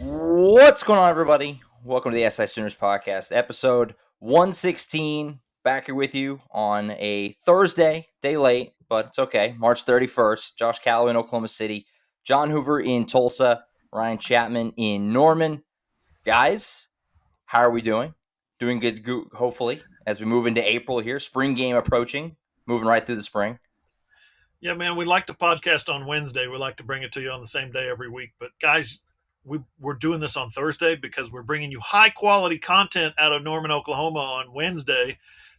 What's going on, everybody? Welcome to the SI Sooners podcast, episode 116. Back here with you on a Thursday, day late, but it's okay. March 31st. Josh Callaway in Oklahoma City, John Hoover in Tulsa, Ryan Chapman in Norman. Guys, how are we doing? Doing good, hopefully, as we move into April here. Spring game approaching, moving right through the spring. Yeah, man, we like to podcast on Wednesday. We like to bring it to you on the same day every week. But guys, we're doing this on Thursday because we're bringing you high quality content out of Norman, Oklahoma on Wednesday.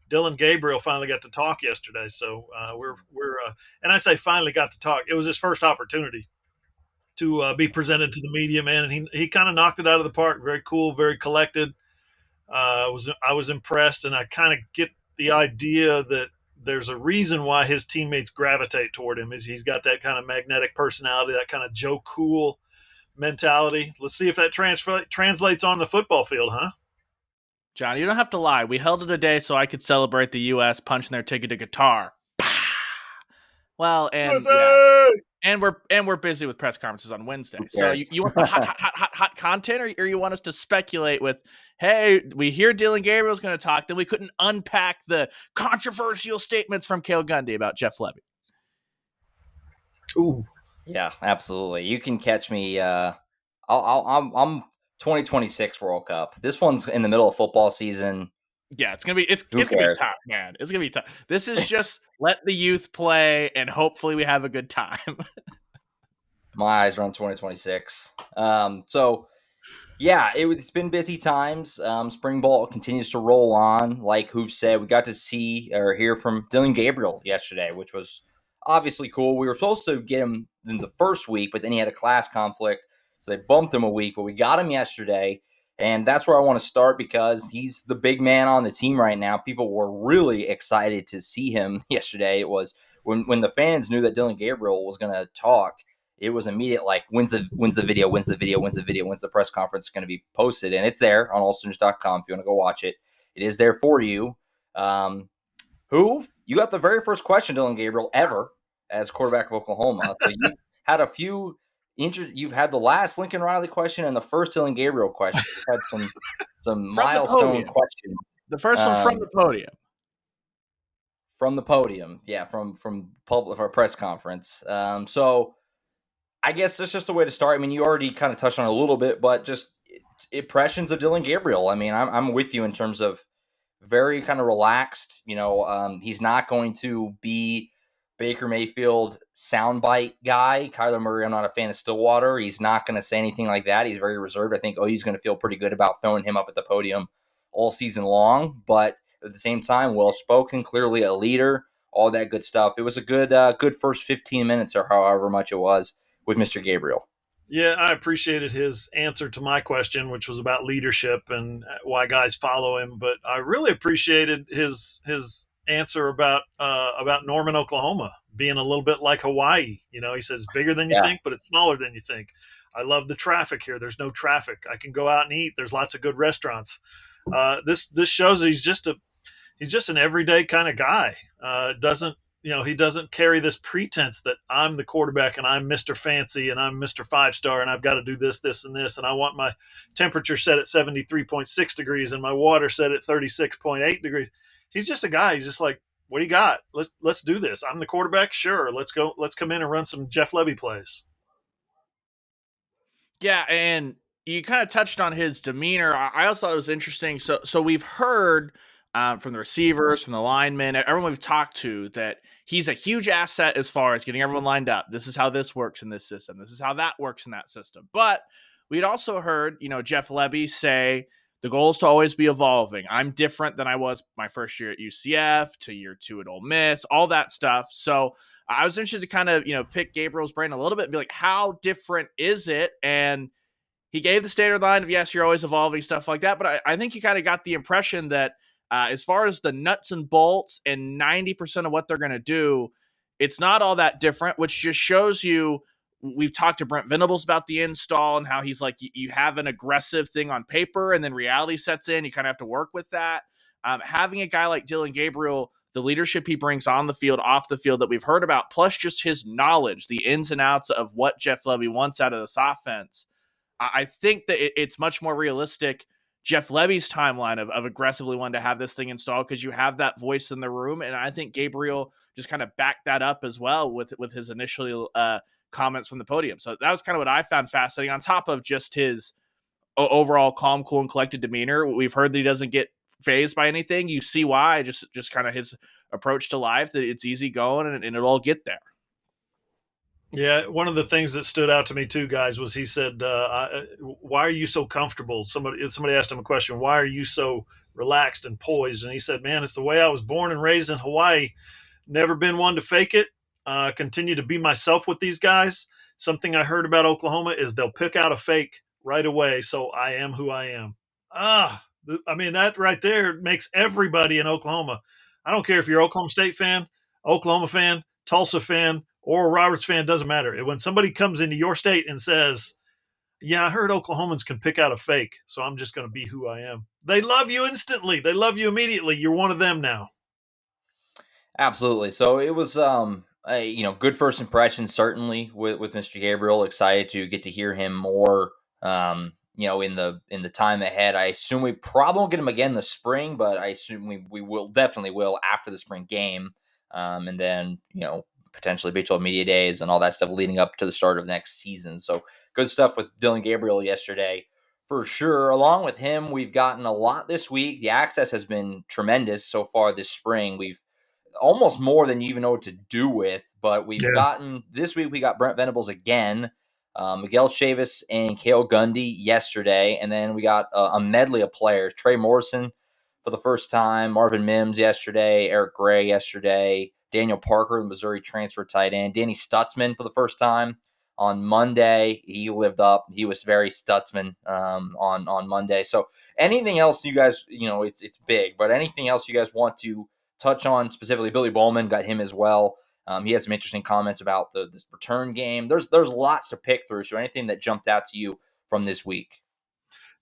Dillon Gabriel finally got to talk yesterday, so and I say finally got to talk. It was his first opportunity to be presented to the media, man, and he kind of knocked it out of the park. Very cool, very collected. I was impressed, and I kind of get the idea that there's a reason why his teammates gravitate toward him. Is he's got that kind of magnetic personality, that kind of Joe Cool mentality. Let's see if that translates on the football field, huh? John, you don't have to lie. We held it a day so I could celebrate the U.S. punching their ticket to Qatar. Well, and we're busy with press conferences on Wednesday. So you want the hot content, or you want us to speculate with, hey, we hear Dillon Gabriel's going to talk, then we couldn't unpack the controversial statements from Cale Gundy about Jeff Lebby. Ooh, yeah, absolutely. You can catch me. I'm 2026 World Cup. This one's in the middle of football season. Yeah, it's gonna be tough, man. It's gonna be tough. This is just let the youth play, and hopefully we have a good time. My eyes are on 2026. So yeah, it's been busy times. Spring ball continues to roll on. Like Hoof said, we got to see or hear from Dillon Gabriel yesterday, which was obviously cool. We were supposed to get him in the first week, but then he had a class conflict, so they bumped him a week. But we got him yesterday. And that's where I want to start because he's the big man on the team right now. People were really excited to see him yesterday. It was when the fans knew that Dillon Gabriel was going to talk, it was immediate like, when's the video, when's the press conference going to be posted? And it's there on allsooners.com if you want to go watch it. It is there for you. You got the very first question, Dillon Gabriel, ever as quarterback of Oklahoma. So you had a few – you've had the last Lincoln Riley question and the first Dillon Gabriel question. You've had some milestone questions. The first one from the podium. From the podium, yeah, from public for a press conference. So I guess that's just a way to start. I mean, you already kind of touched on it a little bit, but just impressions of Dillon Gabriel. I mean, I'm with you in terms of very kind of relaxed. He's not going to be Baker Mayfield soundbite guy. Kyler Murray, I'm not a fan of Stillwater. He's not going to say anything like that. He's very reserved. I think he's going to feel pretty good about throwing him up at the podium all season long. But at the same time, well-spoken, clearly a leader, all that good stuff. It was a good first 15 minutes or however much it was with Mr. Gabriel. Yeah, I appreciated his answer to my question, which was about leadership and why guys follow him. But I really appreciated his answer about Norman, Oklahoma being a little bit like Hawaii. He said it's bigger than you think, but it's smaller than you think. I love the traffic here. There's no traffic. I can go out and eat. There's lots of good restaurants. This shows that he's just an everyday kind of guy. He doesn't carry this pretense that I'm the quarterback and I'm Mr. Fancy and I'm Mr. 5-star and I've got to do this, this, and this. And I want my temperature set at 73.6 degrees and my water set at 36.8 degrees. He's just a guy. He's just like, what do you got? Let's do this. I'm the quarterback. Sure. Let's go. Let's come in and run some Jeff Lebby plays. Yeah. And you kind of touched on his demeanor. I also thought it was interesting. So we've heard from the receivers, from the linemen, everyone we've talked to, that he's a huge asset as far as getting everyone lined up. This is how this works in this system. This is how that works in that system. But we'd also heard, Jeff Lebby say, the goal is to always be evolving. I'm different than I was my first year at UCF to year 2 at Ole Miss, all that stuff. So I was interested to kind of, pick Gabriel's brain a little bit and be like, how different is it? And he gave the standard line of, yes, you're always evolving, stuff like that. But I think you kind of got the impression that as far as the nuts and bolts and 90% of what they're going to do, it's not all that different, which just shows you. We've talked to Brent Venables about the install and how he's like, you have an aggressive thing on paper and then reality sets in. You kind of have to work with that. Having a guy like Dillon Gabriel, the leadership he brings on the field, off the field that we've heard about, plus just his knowledge, the ins and outs of what Jeff Lebby wants out of this offense. I think that it's much more realistic. Jeff Lebby's timeline of aggressively wanting to have this thing installed because you have that voice in the room, and I think Gabriel just kind of backed that up as well with his initial comments from the podium. So that was kind of what I found fascinating. On top of just his overall calm, cool, and collected demeanor, we've heard that he doesn't get phased by anything. You see why? Just kind of his approach to life, that it's easy going and it'll all get there. Yeah, one of the things that stood out to me too, guys, was he said, "Why are you so comfortable?" Somebody asked him a question. Why are you so relaxed and poised? And he said, "Man, it's the way I was born and raised in Hawaii. Never been one to fake it. Continue to be myself with these guys. Something I heard about Oklahoma is they'll pick out a fake right away. So I am who I am." I mean, that right there makes everybody in Oklahoma. I don't care if you're Oklahoma State fan, Oklahoma fan, Tulsa fan, or a Roberts fan, doesn't matter. When somebody comes into your state and says, "Yeah, I heard Oklahomans can pick out a fake, so I'm just going to be who I am," they love you instantly. They love you immediately. You're one of them now. Absolutely. So it was, good first impression, certainly with Mr. Gabriel. Excited to get to hear him more, in the time ahead. I assume we probably won't get him again in the spring, but I assume we will definitely will after the spring game. And then, potentially Big 12 Media Days and all that stuff leading up to the start of next season. So good stuff with Dillon Gabriel yesterday for sure. Along with him, we've gotten a lot this week. The access has been tremendous so far this spring. We've almost more than you even know what to do with, but we've gotten this week, we got Brent Venables again, Miguel Chavis and Cale Gundy yesterday. And then we got a medley of players, Trey Morrison for the first time, Marvin Mims yesterday, Eric Gray yesterday, Daniel Parker, the Missouri transfer tight end, Danny Stutzman for the first time on Monday. He lived up. He was very Stutzman on Monday. So anything else you guys, it's big, but anything else you guys want to touch on specifically? Billy Bowman, got him as well. He had some interesting comments about this return game. There's lots to pick through. So anything that jumped out to you from this week?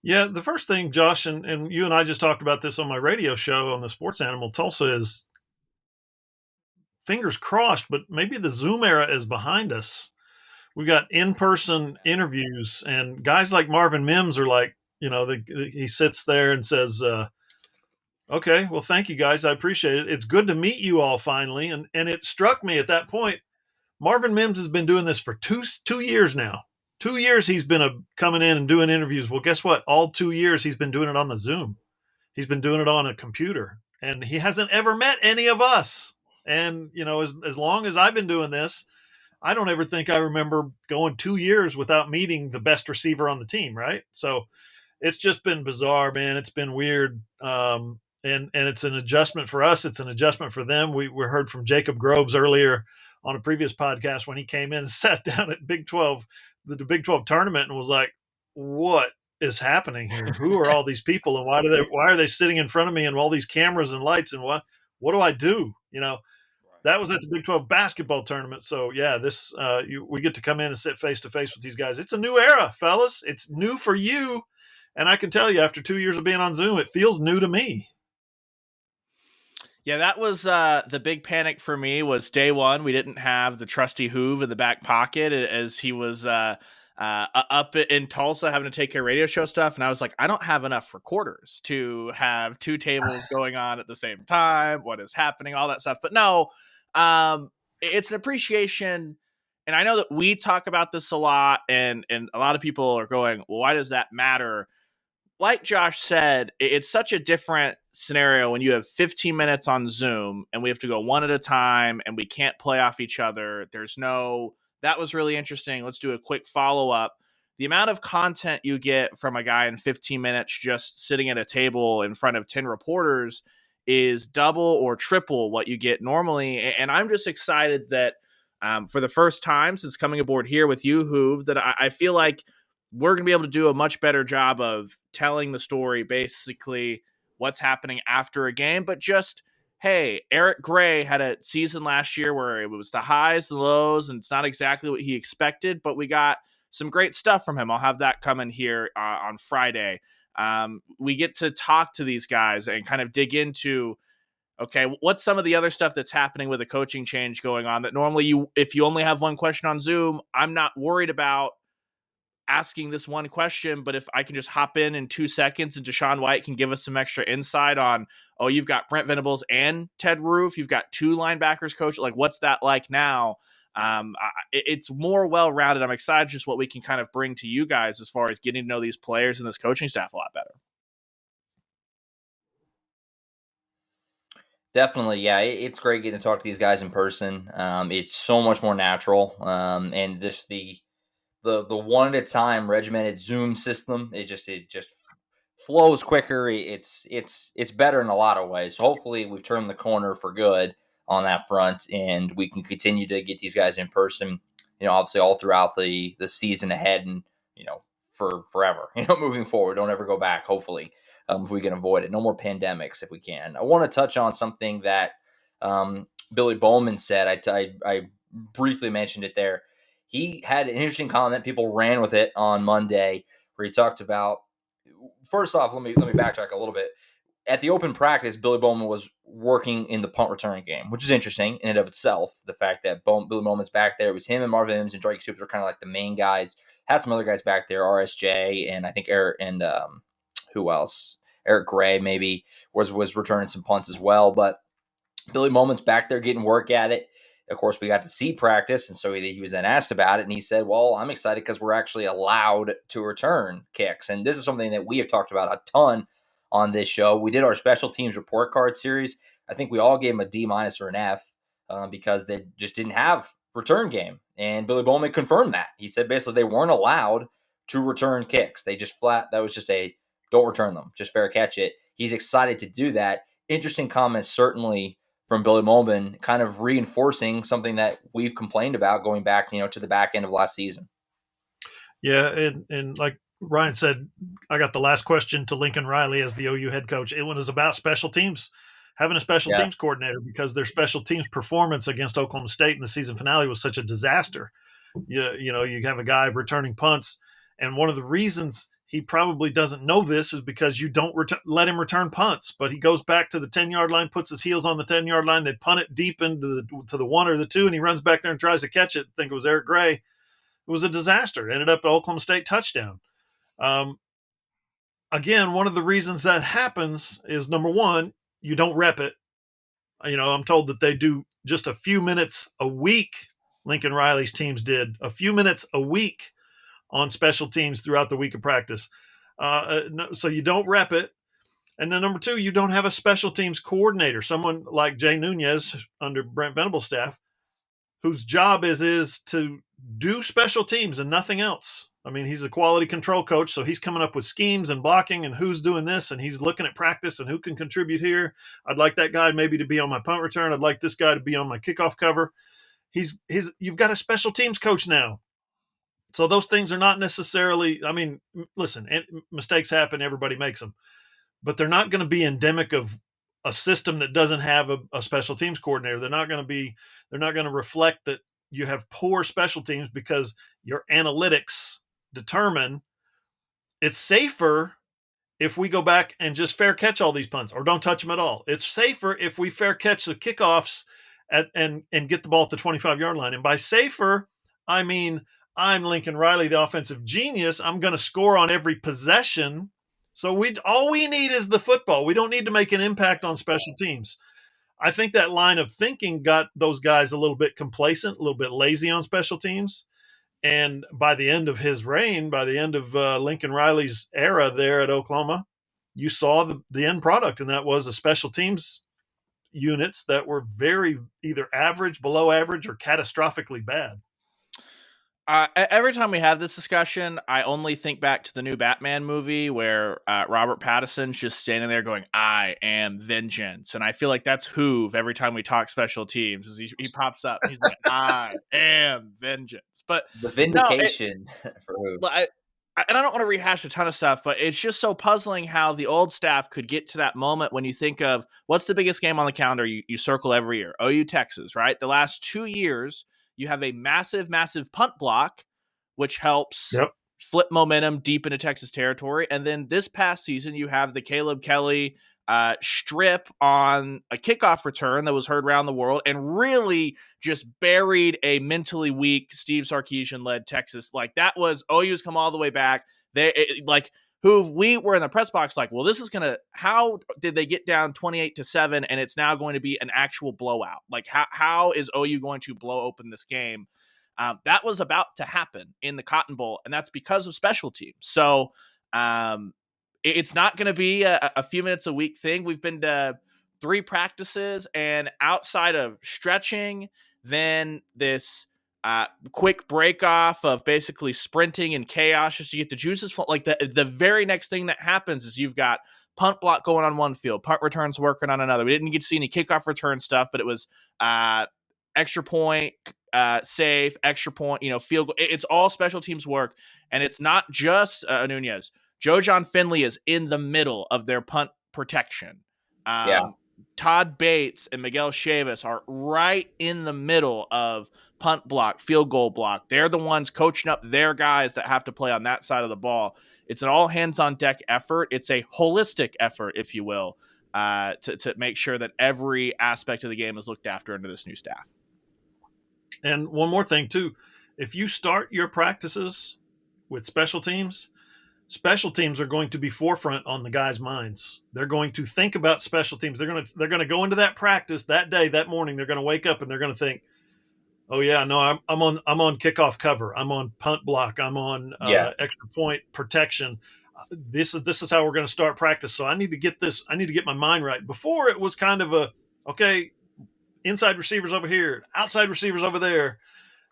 Yeah, the first thing, Josh, and you and I just talked about this on my radio show on the Sports Animal Tulsa, is fingers crossed, but maybe the Zoom era is behind us. We got in-person interviews, and guys like Marvin Mims are like, he sits there and says, "Okay, well, thank you guys. I appreciate it. It's good to meet you all finally." And it struck me at that point, Marvin Mims has been doing this for two years now. 2 years he's been coming in and doing interviews. Well, guess what? All 2 years he's been doing it on the Zoom. He's been doing it on a computer, and he hasn't ever met any of us. And as long as I've been doing this, I don't ever think I remember going 2 years without meeting the best receiver on the team, right? So it's just been bizarre, man. It's been weird. And it's an adjustment for us. It's an adjustment for them. We heard from Jacob Groves earlier on a previous podcast when he came in and sat down at the Big 12 tournament, and was like, "What is happening here? Who are all these people, and why are they sitting in front of me and all these cameras and lights, and what do I do?" That was at the Big 12 basketball tournament. So yeah, we get to come in and sit face to face with these guys. It's a new era, fellas. It's new for you. And I can tell you, after 2 years of being on Zoom, it feels new to me. Yeah, that was the big panic for me. Was day one, we didn't have the trusty Hoove in the back pocket as he was up in Tulsa having to take care of radio show stuff. And I was like, I don't have enough recorders to have two tables going on at the same time. What is happening? All that stuff. But no, it's an appreciation. And I know that we talk about this a lot, and a lot of people are going, well, why does that matter? Like Josh said, it's such a different scenario when you have 15 minutes on Zoom and we have to go one at a time and we can't play off each other. That was really interesting. Let's do a quick follow-up. The amount of content you get from a guy in 15 minutes just sitting at a table in front of 10 reporters is double or triple what you get normally. And I'm just excited that for the first time since coming aboard here with you, Hoove, that I feel like we're going to be able to do a much better job of telling the story, basically what's happening after a game. But just, hey, Eric Gray had a season last year where it was the highs, the lows, and it's not exactly what he expected, but we got some great stuff from him. I'll have that coming here on Friday. We get to talk to these guys and kind of dig into, okay, what's some of the other stuff that's happening with a coaching change going on that normally if you only have one question on Zoom, I'm not worried about asking this one question, but if I can just hop in 2 seconds and Deshaun White can give us some extra insight on, oh, you've got Brent Venables and Ted Roof, you've got 2 linebackers coach. Like, what's that like now? It's more well-rounded. I'm excited just what we can kind of bring to you guys as far as getting to know these players and this coaching staff a lot better. Definitely, yeah. It's great getting to talk to these guys in person. It's so much more natural, and this the one at a time regimented Zoom system. It just flows quicker. It's better in a lot of ways. So hopefully, we've turned the corner for good on that front, and we can continue to get these guys in person. Obviously, all throughout the season ahead, and for forever. Moving forward, don't ever go back. Hopefully. If we can avoid it. No more pandemics if we can. I want to touch on something that Billy Bowman said. I briefly mentioned it there. He had an interesting comment. People ran with it on Monday where he talked about, first off, let me backtrack a little bit. At the open practice, Billy Bowman was working in the punt return game, which is interesting in and of itself. The fact that Billy Bowman's back there, it was him and Marvin Mims and Drake Stoops were kind of like the main guys. Had some other guys back there, RSJ and I think Eric and who else? Eric Gray maybe was returning some punts as well. But Billy Bowman's back there getting work at it. Of course, we got to see practice, and so he was then asked about it, and he said, well, I'm excited because we're actually allowed to return kicks. And this is something that we have talked about a ton on this show. We did our special teams report card series. I think we all gave them a D- or an F because they just didn't have return game. And Billy Bowman confirmed that. He said basically they weren't allowed to return kicks. They just that was just a don't return them, just fair catch it. He's excited to do that. Interesting comments, certainly, from Billy Bowman, kind of reinforcing something that we've complained about going back, to the back end of last season. Yeah, and like Ryan said, I got the last question to Lincoln Riley as the OU head coach. It was about special teams, having a special teams coordinator, because their special teams performance against Oklahoma State in the season finale was such a disaster. You have a guy returning punts, and one of the reasons he probably doesn't know this is because you don't let him return punts. But he goes back to the 10-yard line, puts his heels on the 10-yard line. They punt it deep into the 1 or the 2, and he runs back there and tries to catch it. I think it was Eric Gray. It was a disaster. It ended up an Oklahoma State touchdown. Again, one of the reasons that happens is, number one, you don't rep it. I'm told that they do just a few minutes a week. Lincoln Riley's teams did a few minutes a week on special teams throughout the week of practice. So you don't rep it. And then number two, you don't have a special teams coordinator, someone like Jay Nunez under Brent Venables' staff, whose job is to do special teams and nothing else. I mean, he's a quality control coach, so he's coming up with schemes and blocking and who's doing this, and he's looking at practice and who can contribute here. I'd like that guy maybe to be on my punt return. I'd like this guy to be on my kickoff cover. You've got a special teams coach now. So those things are not necessarily, I mean, listen, mistakes happen, everybody makes them, but they're not going to be endemic of a system that doesn't have a special teams coordinator. They're not going to reflect that you have poor special teams because your analytics determine it's safer if we go back and just fair catch all these punts or don't touch them at all. It's safer if we fair catch the kickoffs and get the ball at the 25-yard line. And by safer, I mean, I'm Lincoln Riley, the offensive genius. I'm going to score on every possession. So all we need is the football. We don't need to make an impact on special teams. I think that line of thinking got those guys a little bit complacent, a little bit lazy on special teams. And by the end of his reign, by the end of Lincoln Riley's era there at Oklahoma, you saw the end product, and that was a special teams units that were very either average, below average, or catastrophically bad. Every time we have this discussion, I only think back to the new Batman movie where Robert Pattinson's just standing there going, I am vengeance. And I feel like that's Hoove every time we talk special teams. As he pops up, he's like, I am vengeance. But the vindication for Hoove. And I don't want to rehash a ton of stuff, but it's just so puzzling how the old staff could get to that moment when you think of what's the biggest game on the calendar you circle every year? OU Texas, right? The last 2 years, you have a massive, massive punt block, which helps flip momentum deep into Texas territory. And then this past season, you have the Caleb Kelly strip on a kickoff return that was heard around the world and really just buried a mentally weak Steve Sarkisian-led Texas. Like, that was OU's come all the way back. Who we were in the press box like, well, this is going to – how did they get down 28-7 and it's now going to be an actual blowout? Like, how is OU going to blow open this game? That was about to happen in the Cotton Bowl, and that's because of special teams. So it's not going to be a few minutes a week thing. We've been to 3 practices, and outside of stretching, then this quick break off of basically sprinting and chaos just to get the juices flowing. Like the very next thing that happens is you've got punt block going on one field, punt returns working on another. We didn't get to see any kickoff return stuff, but it was extra point, safe, extra point, field goal. It's all special teams work, and it's not just Nunez. Joe John Finley is in the middle of their punt protection. Todd Bates and Miguel Chavis are right in the middle of punt block, field goal block. They're the ones coaching up their guys that have to play on that side of the ball. It's an all hands on deck effort. It's a holistic effort, if you will, to make sure that every aspect of the game is looked after under this new staff. And one more thing too, if you start your practices with special teams are going to be forefront on the guys' minds. They're going to think about special teams. They're going to go into that practice that day, that morning. They're going to wake up and they're going to think, "Oh yeah, no, I'm on kickoff cover. I'm on punt block. I'm on extra point protection. This is how we're going to start practice. So I need to get this. I need to get my mind right." Before it was kind of inside receivers over here, outside receivers over there.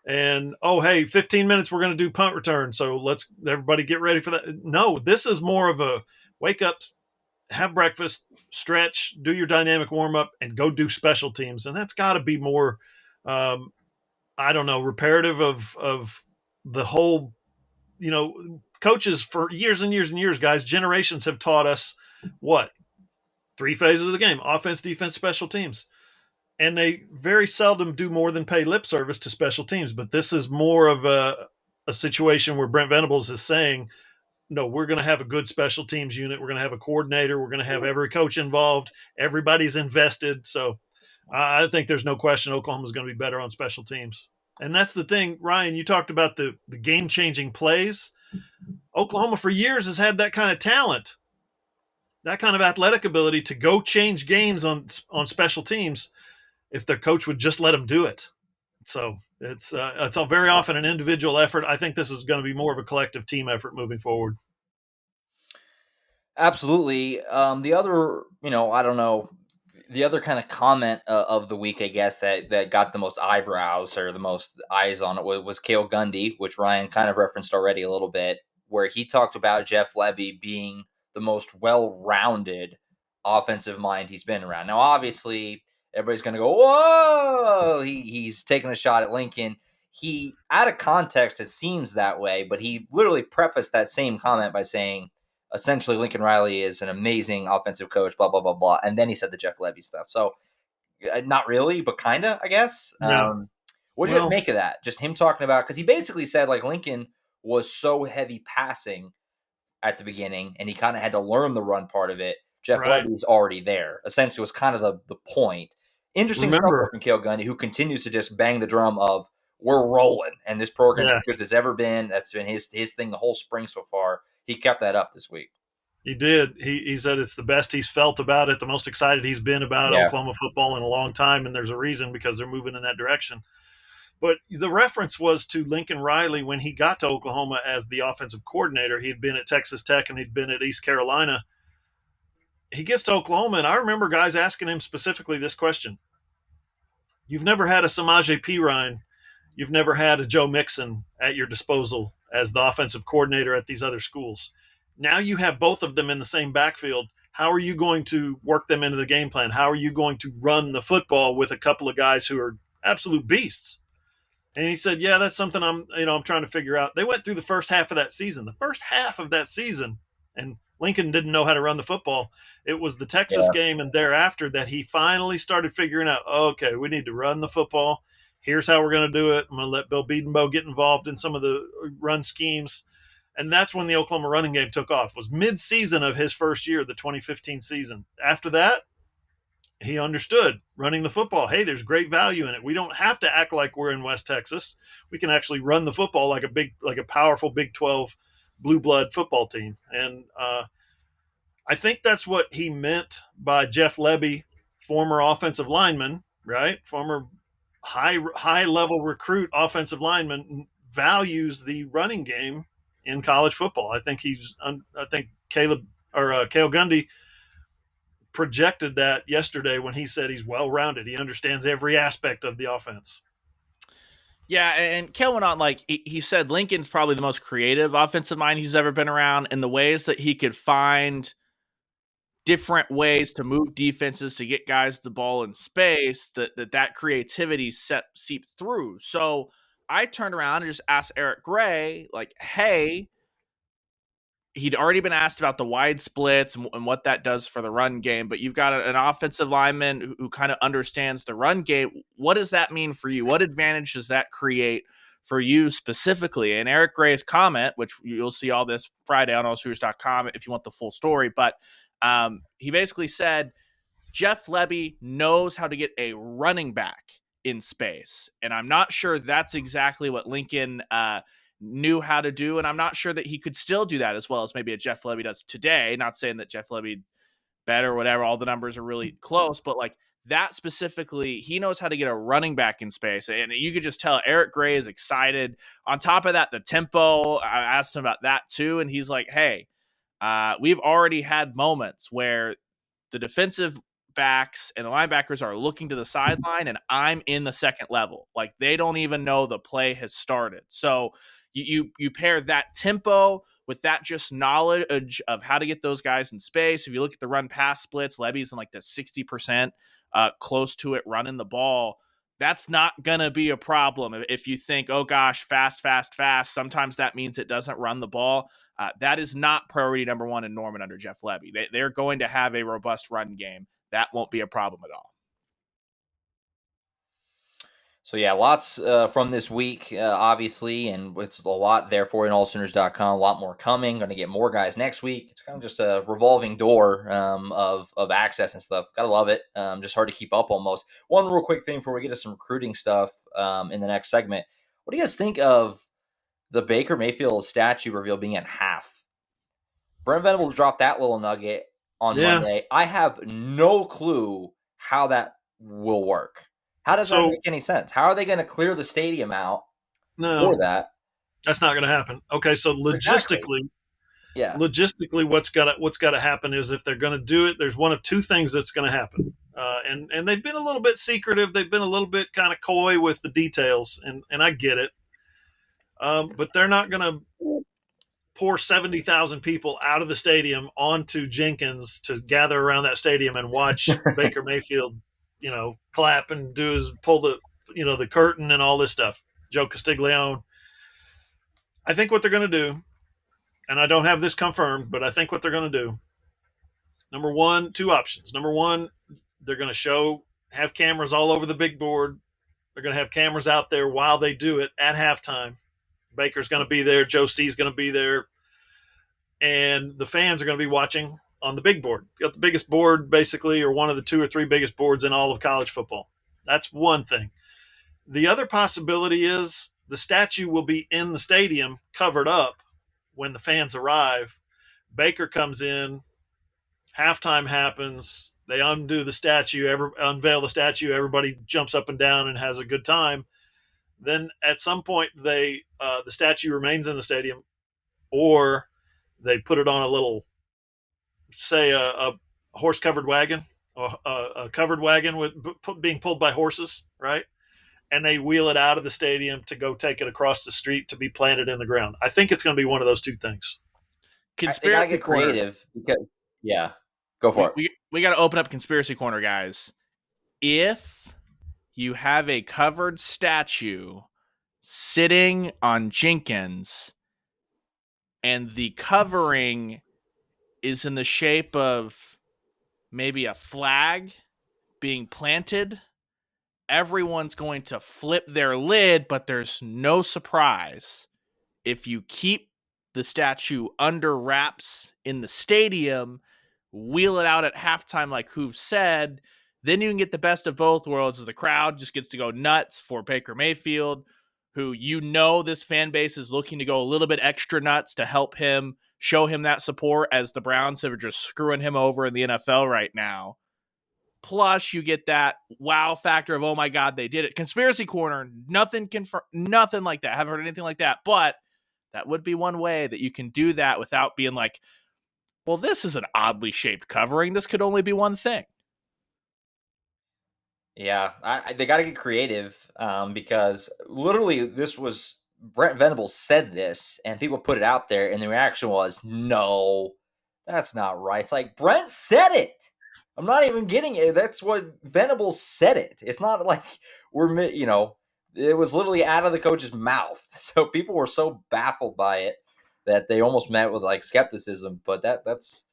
And, oh, hey, 15 minutes, we're going to do punt return. So let's everybody get ready for that. No, this is more of a wake up, have breakfast, stretch, do your dynamic warm up, and go do special teams. And that's got to be more, reparative of the whole, coaches for years and years and years, guys, generations have taught us what? 3 phases of the game: offense, defense, special teams. And they very seldom do more than pay lip service to special teams. But this is more of a situation where Brent Venables is saying, no, we're going to have a good special teams unit. We're going to have a coordinator. We're going to have every coach involved. Everybody's invested. So I think there's no question Oklahoma's going to be better on special teams. And that's the thing, Ryan, you talked about the game-changing plays. Oklahoma for years has had that kind of talent, that kind of athletic ability to go change games on special teams if their coach would just let them do it. So it's all very often an individual effort. I think this is going to be more of a collective team effort moving forward. Absolutely. The other, the other kind of comment of the week, I guess, that got the most eyebrows or the most eyes on it was Cale Gundy, which Ryan kind of referenced already a little bit, where he talked about Jeff Lebby being the most well-rounded offensive mind he's been around. Now, obviously, everybody's going to go, whoa, he's taking a shot at Lincoln. He, out of context, it seems that way, but he literally prefaced that same comment by saying, essentially, Lincoln Riley is an amazing offensive coach, blah, blah, blah, blah. And then he said the Jeff Lebby stuff. So, not really, but kind of, I guess. Yeah. What do you guys make of that? Just him talking about, because he basically said, like, Lincoln was so heavy passing at the beginning, and he kind of had to learn the run part of it. Jeff Lebby's already there. Essentially, was kind of the point. Interesting stuff from Cale Gundy, who continues to just bang the drum of, we're rolling, and this program's as good as it's ever been. That's been his thing the whole spring so far. He kept that up this week. He did. He said it's the best he's felt about it, the most excited he's been about Oklahoma football in a long time, and there's a reason, because they're moving in that direction. But the reference was to Lincoln Riley when he got to Oklahoma as the offensive coordinator. He had been at Texas Tech and he'd been at East Carolina. He gets to Oklahoma, and I remember guys asking him specifically this question. You've never had a Samaje Perine. You've never had a Joe Mixon at your disposal as the offensive coordinator at these other schools. Now you have both of them in the same backfield. How are you going to work them into the game plan? How are you going to run the football with a couple of guys who are absolute beasts? And he said, yeah, that's something I'm trying to figure out. They went through the first half of that season. And Lincoln didn't know how to run the football. It was the Texas game and thereafter that he finally started figuring out, okay, we need to run the football. Here's how we're going to do it. I'm going to let Bill Bedenbaugh get involved in some of the run schemes. And that's when the Oklahoma running game took off, was mid-season of his first year, the 2015 season. After that, he understood running the football. Hey, there's great value in it. We don't have to act like we're in West Texas. We can actually run the football like a powerful Big 12 blue blood football team. And I think that's what he meant by Jeff Lebby, former offensive lineman, right? Former high level recruit offensive lineman, values the running game in college football. I think Cale Gundy projected that yesterday when he said he's well-rounded. He understands every aspect of the offense. Yeah, and Cale went on, like, he said Lincoln's probably the most creative offensive mind he's ever been around, and the ways that he could find different ways to move defenses to get guys the ball in space, that creativity seeped through. So I turned around and just asked Eric Gray, like, hey, he'd already been asked about the wide splits and what that does for the run game, but you've got an offensive lineman who kind of understands the run game. What does that mean for you? What advantage does that create for you specifically? And Eric Gray's comment, which you'll see all this Friday on allsooners.com if you want the full story, but he basically said Jeff Lebby knows how to get a running back in space. And I'm not sure that's exactly what Lincoln knew how to do. And I'm not sure that he could still do that as well as maybe a Jeff Lebby does today. Not saying that Jeff Lebby better or whatever. All the numbers are really close, but like that specifically, he knows how to get a running back in space. And you could just tell Eric Gray is excited. On top of that, the tempo, I asked him about that too. And he's like, hey, we've already had moments where the defensive backs and the linebackers are looking to the sideline and I'm in the second level. Like they don't even know the play has started. So you pair that tempo with that just knowledge of how to get those guys in space. If you look at the run pass splits, Lebby's in like the 60% close to it running the ball. That's not going to be a problem. If you think, oh gosh, fast, sometimes that means it doesn't run the ball. That is not priority number one in Norman under Jeff Lebby. They're going to have a robust run game. That won't be a problem at all. So, yeah, lots from this week, obviously, and it's a lot there for you on allsooners.com. A lot more coming. Going to get more guys next week. It's kind of just a revolving door of access and stuff. Got to love it. Just hard to keep up almost. One real quick thing before we get to some recruiting stuff in the next segment. What do you guys think of the Baker Mayfield statue reveal being at half? Brent Venables dropped that little nugget on Monday. I have no clue how that will work. How does that make any sense? How are they going to clear the stadium out for that? That's not going to happen. Okay, so logistically, what's got to happen is if they're going to do it, there's one of two things that's going to happen. And they've been a little bit secretive. They've been a little bit kind of coy with the details, and I get it. But they're not going to pour 70,000 people out of the stadium onto Jenkins to gather around that stadium and watch Baker Mayfield, clap and pull the, the curtain and all this stuff. Joe Castiglione. I think what they're going to do, and I don't have this confirmed, but I think what they're going to do, number one, two options. Number one, they're going to have cameras all over the big board. They're going to have cameras out there while they do it at halftime. Baker's going to be there. Joe C's going to be there. And the fans are going to be watching on the big board. You got the biggest board, basically, or one of the two or three biggest boards in all of college football. That's one thing. The other possibility is the statue will be in the stadium covered up when the fans arrive. Baker comes in, halftime happens, they unveil the statue, everybody jumps up and down and has a good time. Then at some point the statue remains in the stadium, or they put it on a little, say a horse covered wagon, or a covered wagon with being pulled by horses, right? And they wheel it out of the stadium to go take it across the street to be planted in the ground. I think it's going to be one of those two things. They gotta get creative because, go for it. We got to open up conspiracy corner, guys. If you have a covered statue sitting on Jenkins and the covering is in the shape of maybe a flag being planted, everyone's going to flip their lid, but there's no surprise. If you keep the statue under wraps in the stadium, wheel it out at halftime like Hoove said. Then you can get the best of both worlds as the crowd just gets to go nuts for Baker Mayfield, who this fan base is looking to go a little bit extra nuts to help him, show him that support as the Browns are just screwing him over in the NFL right now. Plus, you get that wow factor of, oh my God, they did it. Conspiracy corner, nothing like that. Haven't heard anything like that. But that would be one way that you can do that without being like, well, this is an oddly shaped covering. This could only be one thing. Yeah, they got to get creative because literally this was Brent Venables said this and people put it out there and the reaction was, no, that's not right. It's like, Brent said it. I'm not even getting it. That's what Venables said it. It's not like it was literally out of the coach's mouth. So people were so baffled by it that they almost met with like skepticism, but that's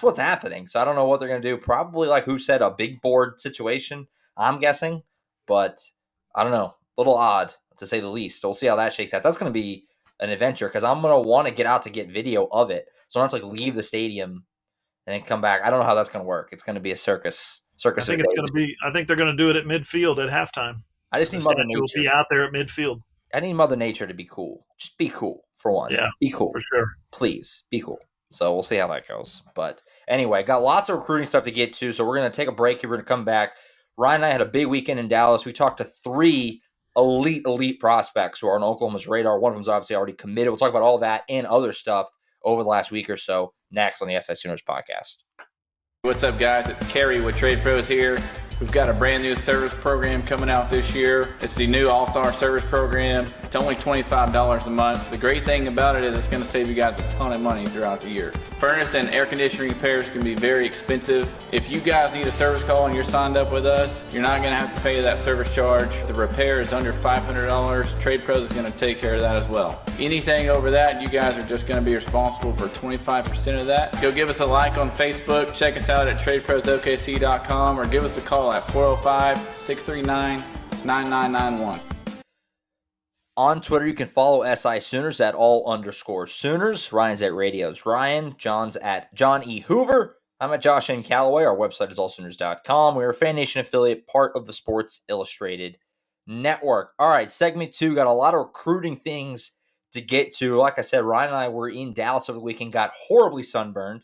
what's happening. So I don't know what they're going to do. Probably like who said, a big board situation, I'm guessing, but I don't know. A little odd to say the least. So we'll see how that shakes out. That's going to be an adventure because I'm going to want to get out to get video of it. So I don't have to like leave the stadium and then come back. I don't know how that's going to work. It's going to be a circus. I think it's going to be. I think they're going to do it at midfield at halftime. I just need Mother Nature. Will be out there at midfield. I need Mother Nature to be cool. Just be cool for once. Yeah, be cool for sure. Please be cool. So we'll see how that goes. But anyway, got lots of recruiting stuff to get to. So we're going to take a break here. We're going to come back. Ryan and I had a big weekend in Dallas. We talked to 3 elite prospects who are on Oklahoma's radar. One of them's obviously already committed. We'll talk about all that and other stuff over the last week or so next on the SI Sooners podcast. What's up, guys? It's Kerry with Trade Pros here. We've got a brand new service program coming out this year. It's the new All-Star Service Program. It's only $25 a month. The great thing about it is it's going to save you guys a ton of money throughout the year. Furnace and air conditioning repairs can be very expensive. If you guys need a service call and you're signed up with us, you're not going to have to pay that service charge. The repair is under $500. Trade Pros is going to take care of that as well. Anything over that, you guys are just going to be responsible for 25% of that. Go give us a like on Facebook. Check us out at tradeprosokc.com or give us a call at 405-639-9991. On Twitter, you can follow SI Sooners at @all_Sooners. Ryan's at Radios Ryan. John's at John E. Hoover. I'm at Josh N. Callaway. Our website is allsooners.com. We're a Fan Nation affiliate, part of the Sports Illustrated Network. All right, segment 2. Got a lot of recruiting things to get to. Like I said, Ryan and I were in Dallas over the weekend, got horribly sunburned.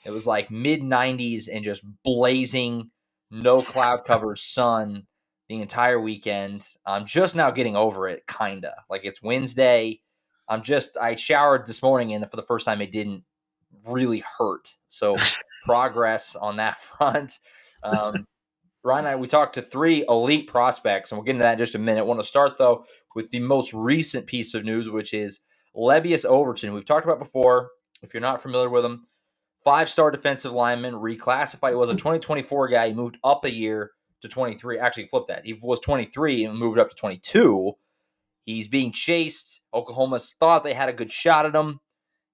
It was like mid-90s and just blazing, no cloud cover sun the entire weekend. I'm just now getting over it, kind of. Like, it's Wednesday. I showered this morning, and for the first time, it didn't really hurt. So, progress on that front. Ryan and I, we talked to 3 elite prospects, and we'll get into that in just a minute. I want to start, though, with the most recent piece of news, which is Lebby Overton. We've talked about before. If you're not familiar with him, 5-star defensive lineman, reclassified. He was a 2024 guy. He moved up a year to 23. Actually, flipped that. He was 23 and moved up to 22. He's being chased. Oklahoma thought they had a good shot at him,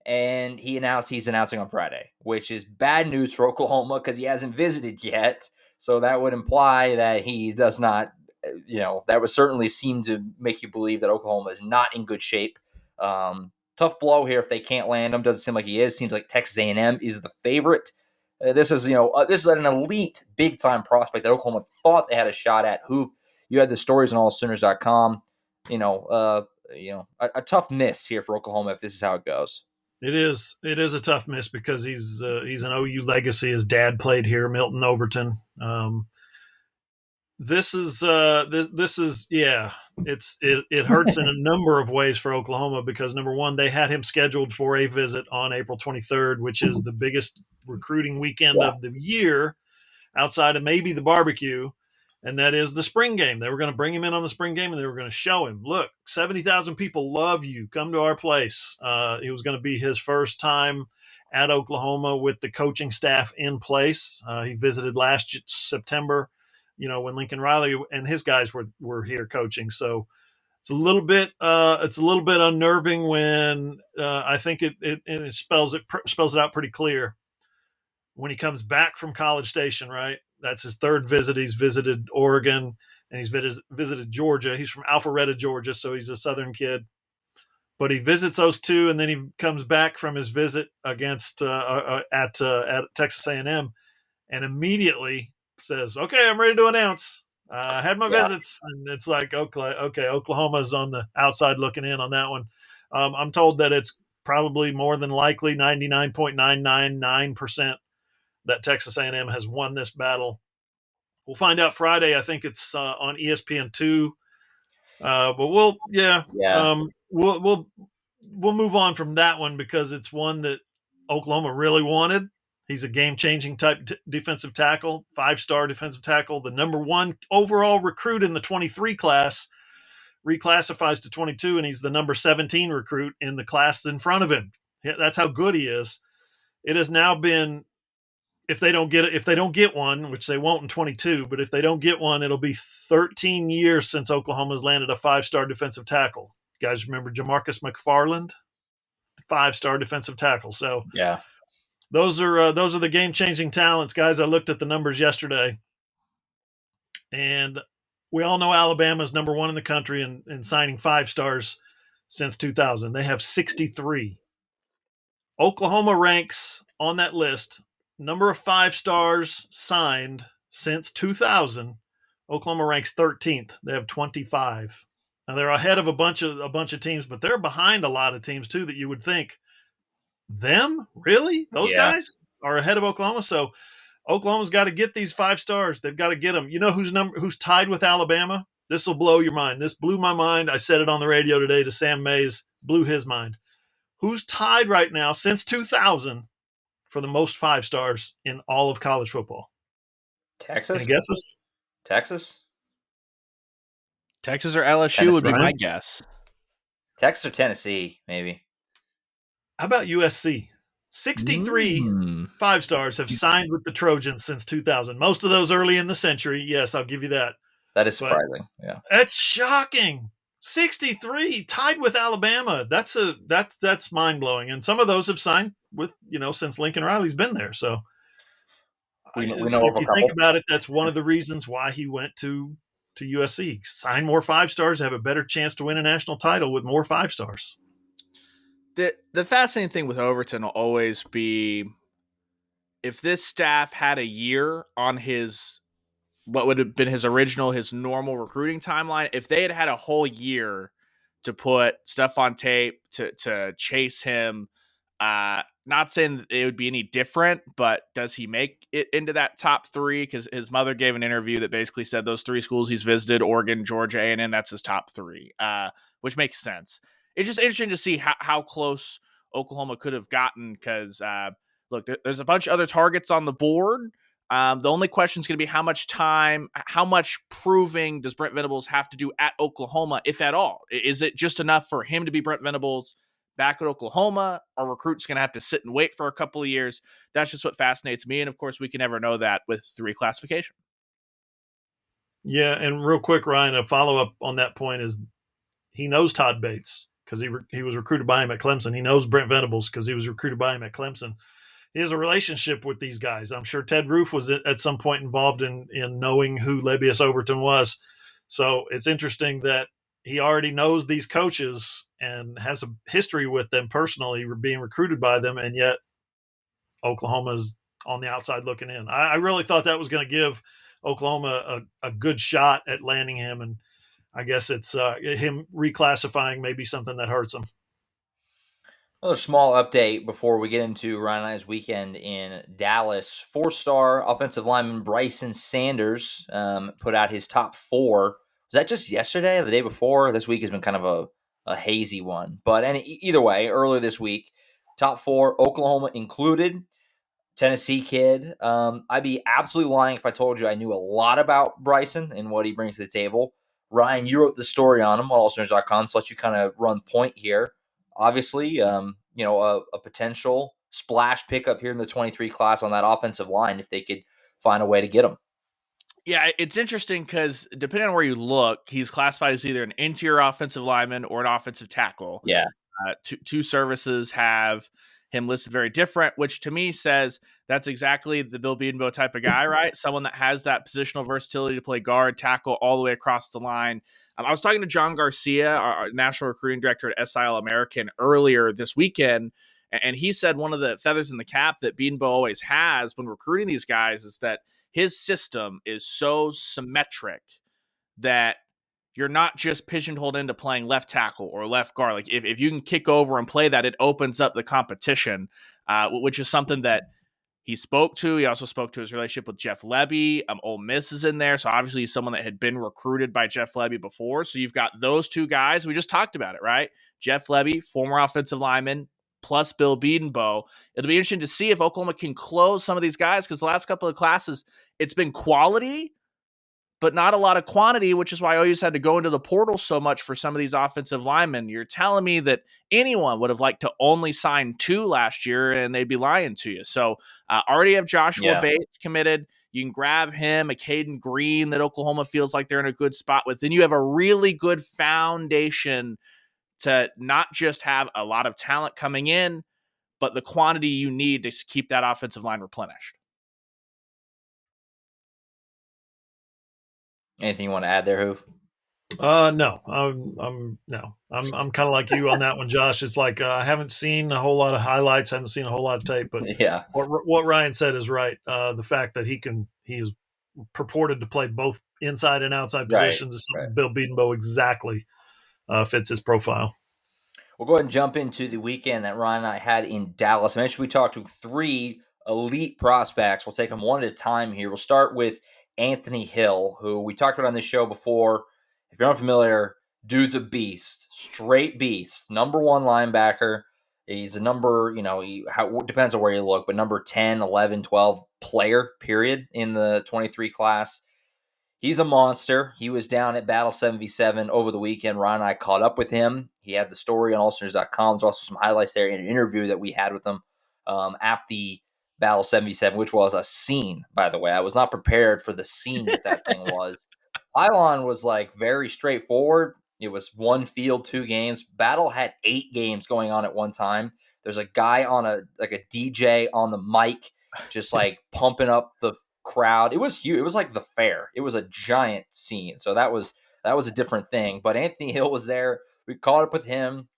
and he's announcing on Friday, which is bad news for Oklahoma because he hasn't visited yet. So that would imply that he does not, that would certainly seem to make you believe that Oklahoma is not in good shape. Tough blow here if they can't land him. Doesn't seem like he is. Seems like Texas A&M is the favorite. This is an elite, big-time prospect that Oklahoma thought they had a shot at. Who you had the stories on allsooners.com. A tough miss here for Oklahoma if this is how it goes. It is a tough miss because he's an OU legacy. His dad played here, Milton Overton. This is it hurts in a number of ways for Oklahoma because, number one, they had him scheduled for a visit on April 23rd, which is the biggest recruiting weekend of the year outside of maybe the barbecue, and that is the spring game. They were going to bring him in on the spring game, and they were going to show him, look, 70,000 people love you. Come to our place. It was going to be his first time at Oklahoma with the coaching staff in place. He visited last September, when Lincoln Riley and his guys were here coaching. So it's a little bit unnerving when I think it spells it out pretty clear when he comes back from College Station, right? That's his 3rd visit. He's visited Oregon and he's visited Georgia. He's from Alpharetta, Georgia, so he's a Southern kid. but he visits those two, and then he comes back from his visit against at Texas A&M, and immediately says, "Okay, I'm ready to announce. I had my visits," and it's like, okay, Oklahoma's on the outside looking in on that one. I'm told that it's probably more than likely 99.999% that Texas A&M has won this battle. We'll find out Friday. I think it's on ESPN2. But we'll move on from that one because it's one that Oklahoma really wanted. He's a game-changing type defensive tackle, 5-star defensive tackle, the number 1 overall recruit in the 23 class, reclassifies to 22, and he's the number 17 recruit in the class in front of him. That's how good he is. It has now been, if they don't get one, which they won't in 22, but if they don't get one, it'll be 13 years since Oklahoma's landed a 5-star defensive tackle. You guys remember Jamarcus McFarland? 5-star defensive tackle. So yeah. Those are the game-changing talents, guys. I looked at the numbers yesterday, and we all know Alabama's number 1 in the country in signing 5-stars since 2000. They have 63. Oklahoma ranks on that list, number of 5-stars signed since 2000. Oklahoma ranks 13th. They have 25. Now they're ahead of a bunch of teams, but they're behind a lot of teams too that you would think, them? Really? Those guys are ahead of Oklahoma. So Oklahoma's got to get these 5-stars. They've got to get them. You know who's tied with Alabama? This will blow your mind. This blew my mind. I said it on the radio today to Sam Mays. Blew his mind. Who's tied right now since 2000 for the most 5-stars in all of college football? Texas? Any guesses? Texas or LSU Tennessee. would be my guess. Texas or Tennessee, maybe. How about USC? 63 5-stars have signed with the Trojans since 2000. Most of those early in the century. Yes, I'll give you that. That is surprising. Yeah. That's shocking. 63 tied with Alabama. That's mind-blowing. And some of those have signed with, since Lincoln Riley's been there. So we know if you think about it, that's one of the reasons why he went to USC. Sign more 5-stars, have a better chance to win a national title with more 5-stars. The fascinating thing with Overton will always be if this staff had a year on what would have been his normal recruiting timeline, if they had had a whole year to put stuff on tape, to chase him, not saying it would be any different, but does he make it into that top 3? Because his mother gave an interview that basically said those 3 schools he's visited, Oregon, Georgia, A&M, that's his top 3, which makes sense. It's just interesting to see how close Oklahoma could have gotten because, look, there's a bunch of other targets on the board. The only question is going to be how much proving does Brent Venables have to do at Oklahoma, if at all? Is it just enough for him to be Brent Venables back at Oklahoma? Are recruits going to have to sit and wait for a couple of years? That's just what fascinates me. And, of course, we can never know that with the reclassification. Yeah, and real quick, Ryan, a follow-up on that point is he knows Todd Bates because he was recruited by him at Clemson. He knows Brent Venables because he was recruited by him at Clemson. He has a relationship with these guys. I'm sure Ted Roof was at some point involved in knowing who Lebby Overton was. So it's interesting that he already knows these coaches and has a history with them personally, being recruited by them, and yet Oklahoma's on the outside looking in. I really thought that was going to give Oklahoma a good shot at landing him, and I guess it's him reclassifying maybe something that hurts him. Another small update before we get into Ryan and I's weekend in Dallas. 4-star offensive lineman Bryson Sanders put out his top 4. Was that just yesterday or the day before? This week has been kind of a hazy one. But either way, earlier this week, top 4, Oklahoma included. Tennessee kid. I'd be absolutely lying if I told you I knew a lot about Bryson and what he brings to the table. Ryan, you wrote the story on him on allstars.com, so let you kind of run point here. Obviously, a potential splash pickup here in the 23 class on that offensive line if they could find a way to get him. Yeah, it's interesting because depending on where you look, he's classified as either an interior offensive lineman or an offensive tackle. Yeah. Two services have him listed very different, which to me says that's exactly the Bill Bedenbaugh type of guy, right? Someone that has that positional versatility to play guard, tackle all the way across the line. I was talking to John Garcia, our national recruiting director at SIL American, earlier this weekend, and he said one of the feathers in the cap that Bedenbaugh always has when recruiting these guys is that his system is so symmetric that you're not just pigeonholed into playing left tackle or left guard. Like if you can kick over and play that, it opens up the competition, which is something that he spoke to. He also spoke to his relationship with Jeff Lebby. Ole Miss is in there. So obviously he's someone that had been recruited by Jeff Lebby before. So you've got those two guys. We just talked about it, right? Jeff Lebby, former offensive lineman, plus Bill Bedenbaugh. It'll be interesting to see if Oklahoma can close some of these guys, because the last couple of classes, it's been quality, but not a lot of quantity, which is why OU's had to go into the portal so much for some of these offensive linemen. You're telling me that anyone would have liked to only sign 2 last year, and they'd be lying to you. So already have Joshua Bates committed. You can grab him, a Caden Green that Oklahoma feels like they're in a good spot with. Then you have a really good foundation to not just have a lot of talent coming in, but the quantity you need to keep that offensive line replenished. Anything you want to add there, Hoof? No, I'm kind of like you on that one, Josh. It's like I haven't seen a whole lot of highlights, haven't seen a whole lot of tape, but yeah, what Ryan said is right. The fact that he is purported to play both inside and outside positions is something Bill Bedenbaugh exactly fits his profile. We'll go ahead and jump into the weekend that Ryan and I had in Dallas. I mentioned we talked to 3 elite prospects. We'll take them one at a time here. We'll start with Anthony Hill, who we talked about on this show before. If you're unfamiliar, dude's a beast, straight beast, number 1 linebacker. He's a number, depends on where you look, but number 10, 11, 12 player, period, in the 23 class. He's a monster. He was down at Battle 77 over the weekend. Ron and I caught up with him. He had the story on allstars.com. There's also some highlights there in an interview that we had with him at the Battle 77, which was a scene, by the way. I was not prepared for the scene that thing was. Pylon was like very straightforward. It was 1 field, 2 games. Battle had 8 games going on at one time. There's a guy on a DJ on the mic, just like pumping up the crowd. It was huge. It was like the fair. It was a giant scene. So that was a different thing. But Anthony Hill was there. We caught up with him.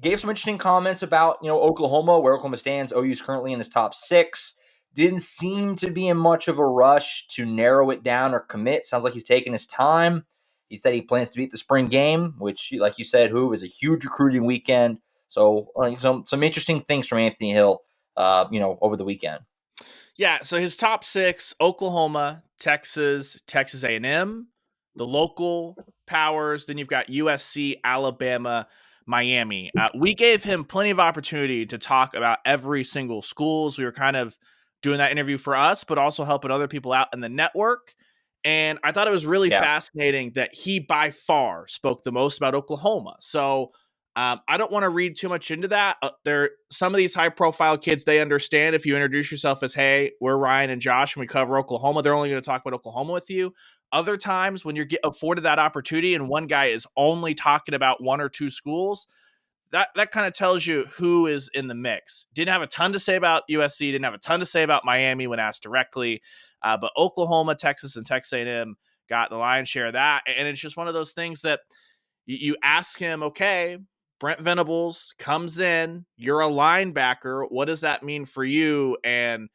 Gave some interesting comments about, Oklahoma, where Oklahoma stands. OU's currently in his top 6. Didn't seem to be in much of a rush to narrow it down or commit. Sounds like he's taking his time. He said he plans to beat the spring game, which, like you said, is a huge recruiting weekend. So some interesting things from Anthony Hill, over the weekend. Yeah, so his top 6: Oklahoma, Texas A&M, the local powers. Then you've got USC, Alabama, Miami. We gave him plenty of opportunity to talk about every single schools. We were kind of doing that interview for us, but also helping other people out in the network. And I thought it was really fascinating that he by far spoke the most about Oklahoma. So I don't want to read too much into that. Some of these high-profile kids, they understand if you introduce yourself as, hey, we're Ryan and Josh and we cover Oklahoma, they're only going to talk about Oklahoma with you. Other times when you're afforded that opportunity and one guy is only talking about 1 or 2 schools, that kind of tells you who is in the mix. Didn't have a ton to say about USC, didn't have a ton to say about Miami when asked directly, but Oklahoma, Texas, and Texas A&M got the lion's share of that. And it's just one of those things that you ask him, okay, Brent Venables comes in, you're a linebacker, what does that mean for you? And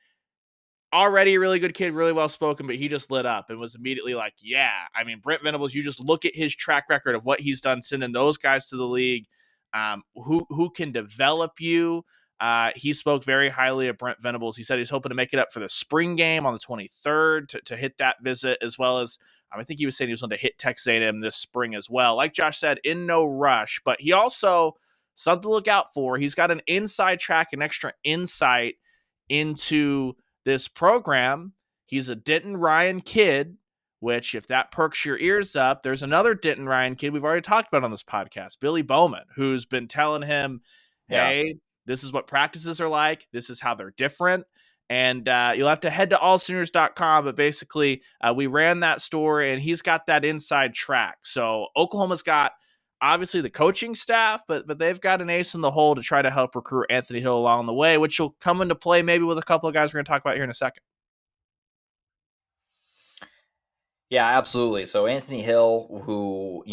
already a really good kid, really well-spoken, but he just lit up and was immediately like, yeah. I mean, Brent Venables, you just look at his track record of what he's done sending those guys to the league, who can develop you. He spoke very highly of Brent Venables. He said he's hoping to make it up for the spring game on the 23rd to hit that visit, as well as I think he was saying he was going to hit Texas A&M this spring as well. Like Josh said, in no rush, but he also, something to look out for, he's got an inside track, an extra insight into this program. He's a Denton Ryan kid, which if that perks your ears up, there's another Denton Ryan kid we've already talked about on this podcast, Billy Bowman, who's been telling him, hey, this is what practices are like. This is how they're different. And you'll have to head to allsooners.com, but basically we ran that story and he's got that inside track. So Oklahoma's got obviously the coaching staff, but they've got an ace in the hole to try to help recruit Anthony Hill along the way, which will come into play maybe with a couple of guys we're going to talk about here in a second. Yeah, absolutely. So Anthony Hill, who,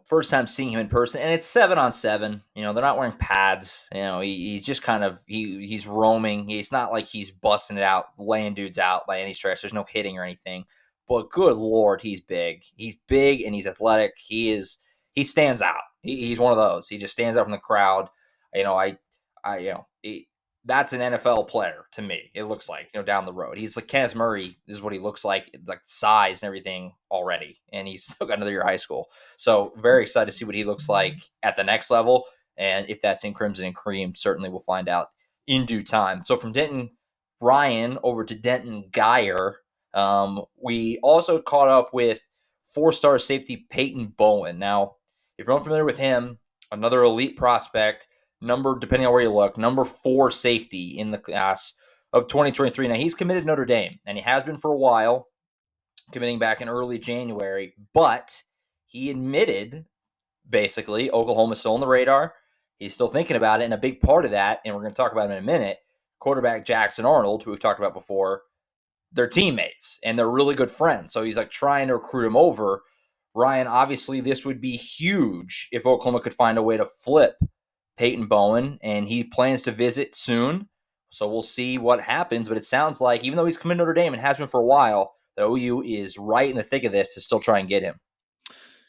first time seeing him in person, and it's 7-on-7. They're not wearing pads. He's just kind of he's roaming. He's not like he's busting it out, laying dudes out by any stretch. There's no hitting or anything. But good Lord, he's big. He's big and he's athletic. He stands out. He's one of those. He just stands out from the crowd. That's an NFL player to me. It looks like, down the road. He's like Kenneth Murray is what he looks like size and everything already. And he's still got another year of high school. So very excited to see what he looks like at the next level. And if that's in Crimson and Cream, certainly we'll find out in due time. So from Denton Ryan over to Denton Geyer, we also caught up with 4-star safety Peyton Bowen. Now, if you're unfamiliar with him, another elite prospect, depending on where you look, number 4 safety in the class of 2023. Now, he's committed Notre Dame, and he has been for a while, committing back in early January, but he admitted, basically, Oklahoma's still on the radar. He's still thinking about it, and a big part of that, and we're going to talk about him in a minute, quarterback Jackson Arnold, who we've talked about before, they're teammates, and they're really good friends, so he's trying to recruit him over. Ryan, obviously, this would be huge if Oklahoma could find a way to flip Peyton Bowen, and he plans to visit soon. So we'll see what happens. But it sounds like, even though he's committed to Notre Dame and has been for a while, the OU is right in the thick of this to still try and get him.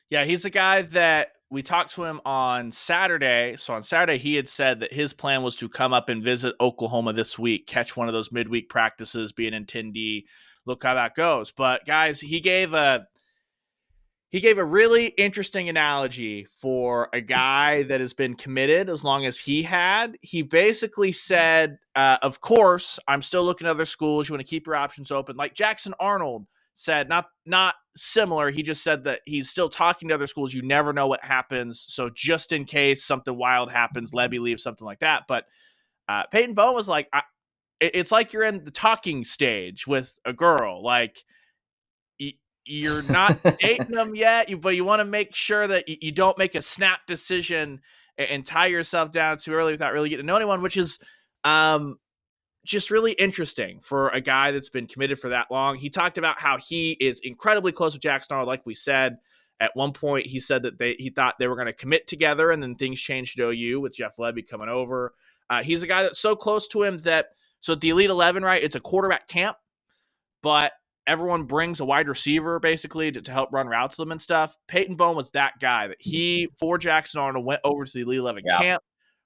Yeah, he's a guy that we talked to him on Saturday. So on Saturday, he had said that his plan was to come up and visit Oklahoma this week, catch one of those midweek practices, be an attendee, look how that goes. But guys, he gave a really interesting analogy for a guy that has been committed as long as he had. He basically said, of course, I'm still looking at other schools. You want to keep your options open. Like Jackson Arnold said, not similar. He just said that he's still talking to other schools. You never know what happens. So just in case something wild happens, Lebby leaves, something like that. But Peyton Bowen was like, it's like you're in the talking stage with a girl. Like, you're not dating them yet, but you want to make sure that you don't make a snap decision and tie yourself down too early without really getting to know anyone, which is just really interesting for a guy that's been committed for that long. He talked about how he is incredibly close with Jackson Arnold. Like we said, at one point he said that he thought they were going to commit together, and then things changed at OU with Jeff Lebby coming over. He's a guy that's so close to him that, so at the Elite 11, right, it's a quarterback camp, but everyone brings a wide receiver basically to help run routes with them and stuff. Peyton Bowen was that guy that he, for Jackson Arnold, went over to the Elite 11 camp,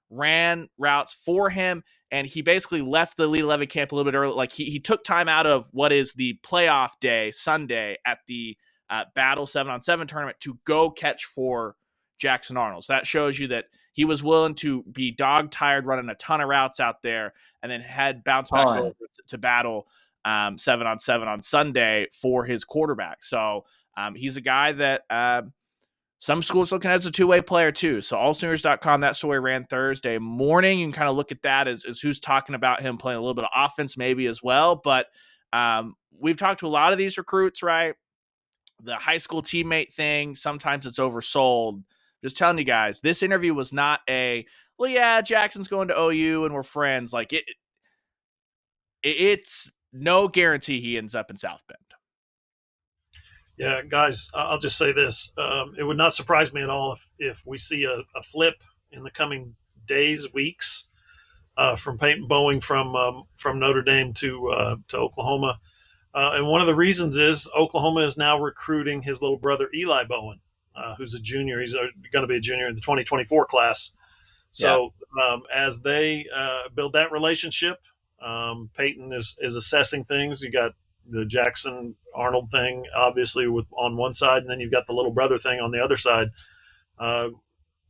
ran routes for him, and he basically left the Elite 11 camp a little bit early. Like he took time out of what is the playoff day, Sunday, at the Battle 7-on-7 tournament to go catch for Jackson Arnold. So that shows you that he was willing to be dog tired running a ton of routes out there and then had bounced back over to Battle 7-on-7 on Sunday for his quarterback. So he's a guy that some schools looking at as a two-way player too. So allsooners.com, that story ran Thursday morning. You can kind of look at that as who's talking about him playing a little bit of offense maybe as well. But we've talked to a lot of these recruits, right? The high school teammate thing, sometimes it's oversold. Just telling you guys, this interview was not well, yeah, Jackson's going to OU and we're friends. Like it's no guarantee he ends up in South Bend. Yeah, guys, I'll just say this. It would not surprise me at all if we see a flip in the coming days, weeks, from Peyton Bowen from Notre Dame to Oklahoma. And one of the reasons is Oklahoma is now recruiting his little brother, Eli Bowen, who's a junior. He's going to be a junior in the 2024 class. So as they build that relationship, Peyton is assessing things. You got the Jackson Arnold thing, obviously, on one side, and then you've got the little brother thing on the other side.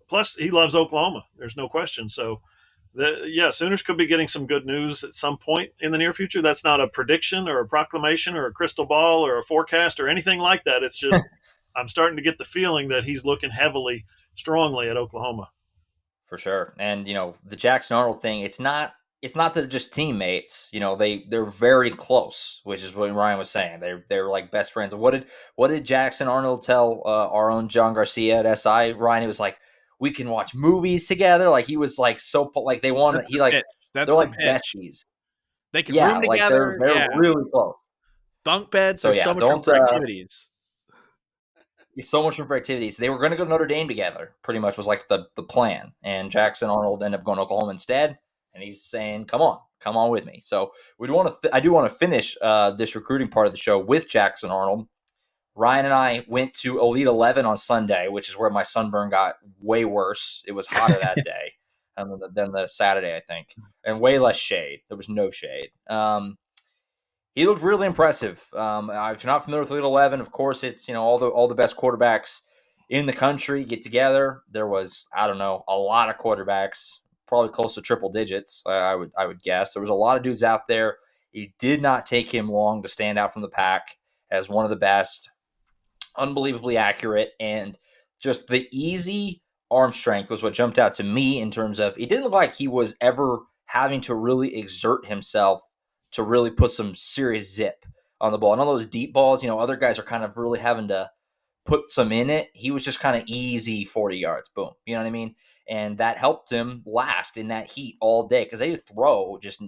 Plus, he loves Oklahoma. There's no question. So, Sooners could be getting some good news at some point in the near future. That's not a prediction or a proclamation or a crystal ball or a forecast or anything like that. It's just I'm starting to get the feeling that he's looking strongly at Oklahoma. For sure. And, the Jackson Arnold thing, it's not that they're just teammates. They're very close, which is what Ryan was saying. They're like best friends. What did Jackson Arnold tell our own John Garcia at SI? Ryan, it was like, we can watch movies together. Like he was like so like they want That's he the like pitch. That's they're the like pitch. besties. They can Yeah, room like they're together. Yeah. really close. Bunk beds. So There's yeah, so much room don't for activities. it's so much room for activities. They were going to go to Notre Dame together. Pretty much was like the plan. And Jackson Arnold ended up going to Oklahoma instead. And he's saying, come on with me. So I do want to finish this recruiting part of the show with Jackson Arnold. Ryan and I went to Elite 11 on Sunday, which is where my sunburn got way worse. It was hotter that day than the Saturday, I think, and way less shade. There was no shade. He looked really impressive. If you're not familiar with Elite 11, of course, it's all the best quarterbacks in the country get together. There was, I don't know, a lot of quarterbacks, probably close to triple digits. I would guess there was a lot of dudes out there. It did not take him long to stand out from the pack as one of the best. Unbelievably accurate, and just the easy arm strength was what jumped out to me in terms of it didn't look like he was ever having to really exert himself to really put some serious zip on the ball. And all those deep balls, other guys are kind of really having to put some in it. He was just kind of easy 40 yards, boom. You know what I mean? And that helped him last in that heat all day because they throw just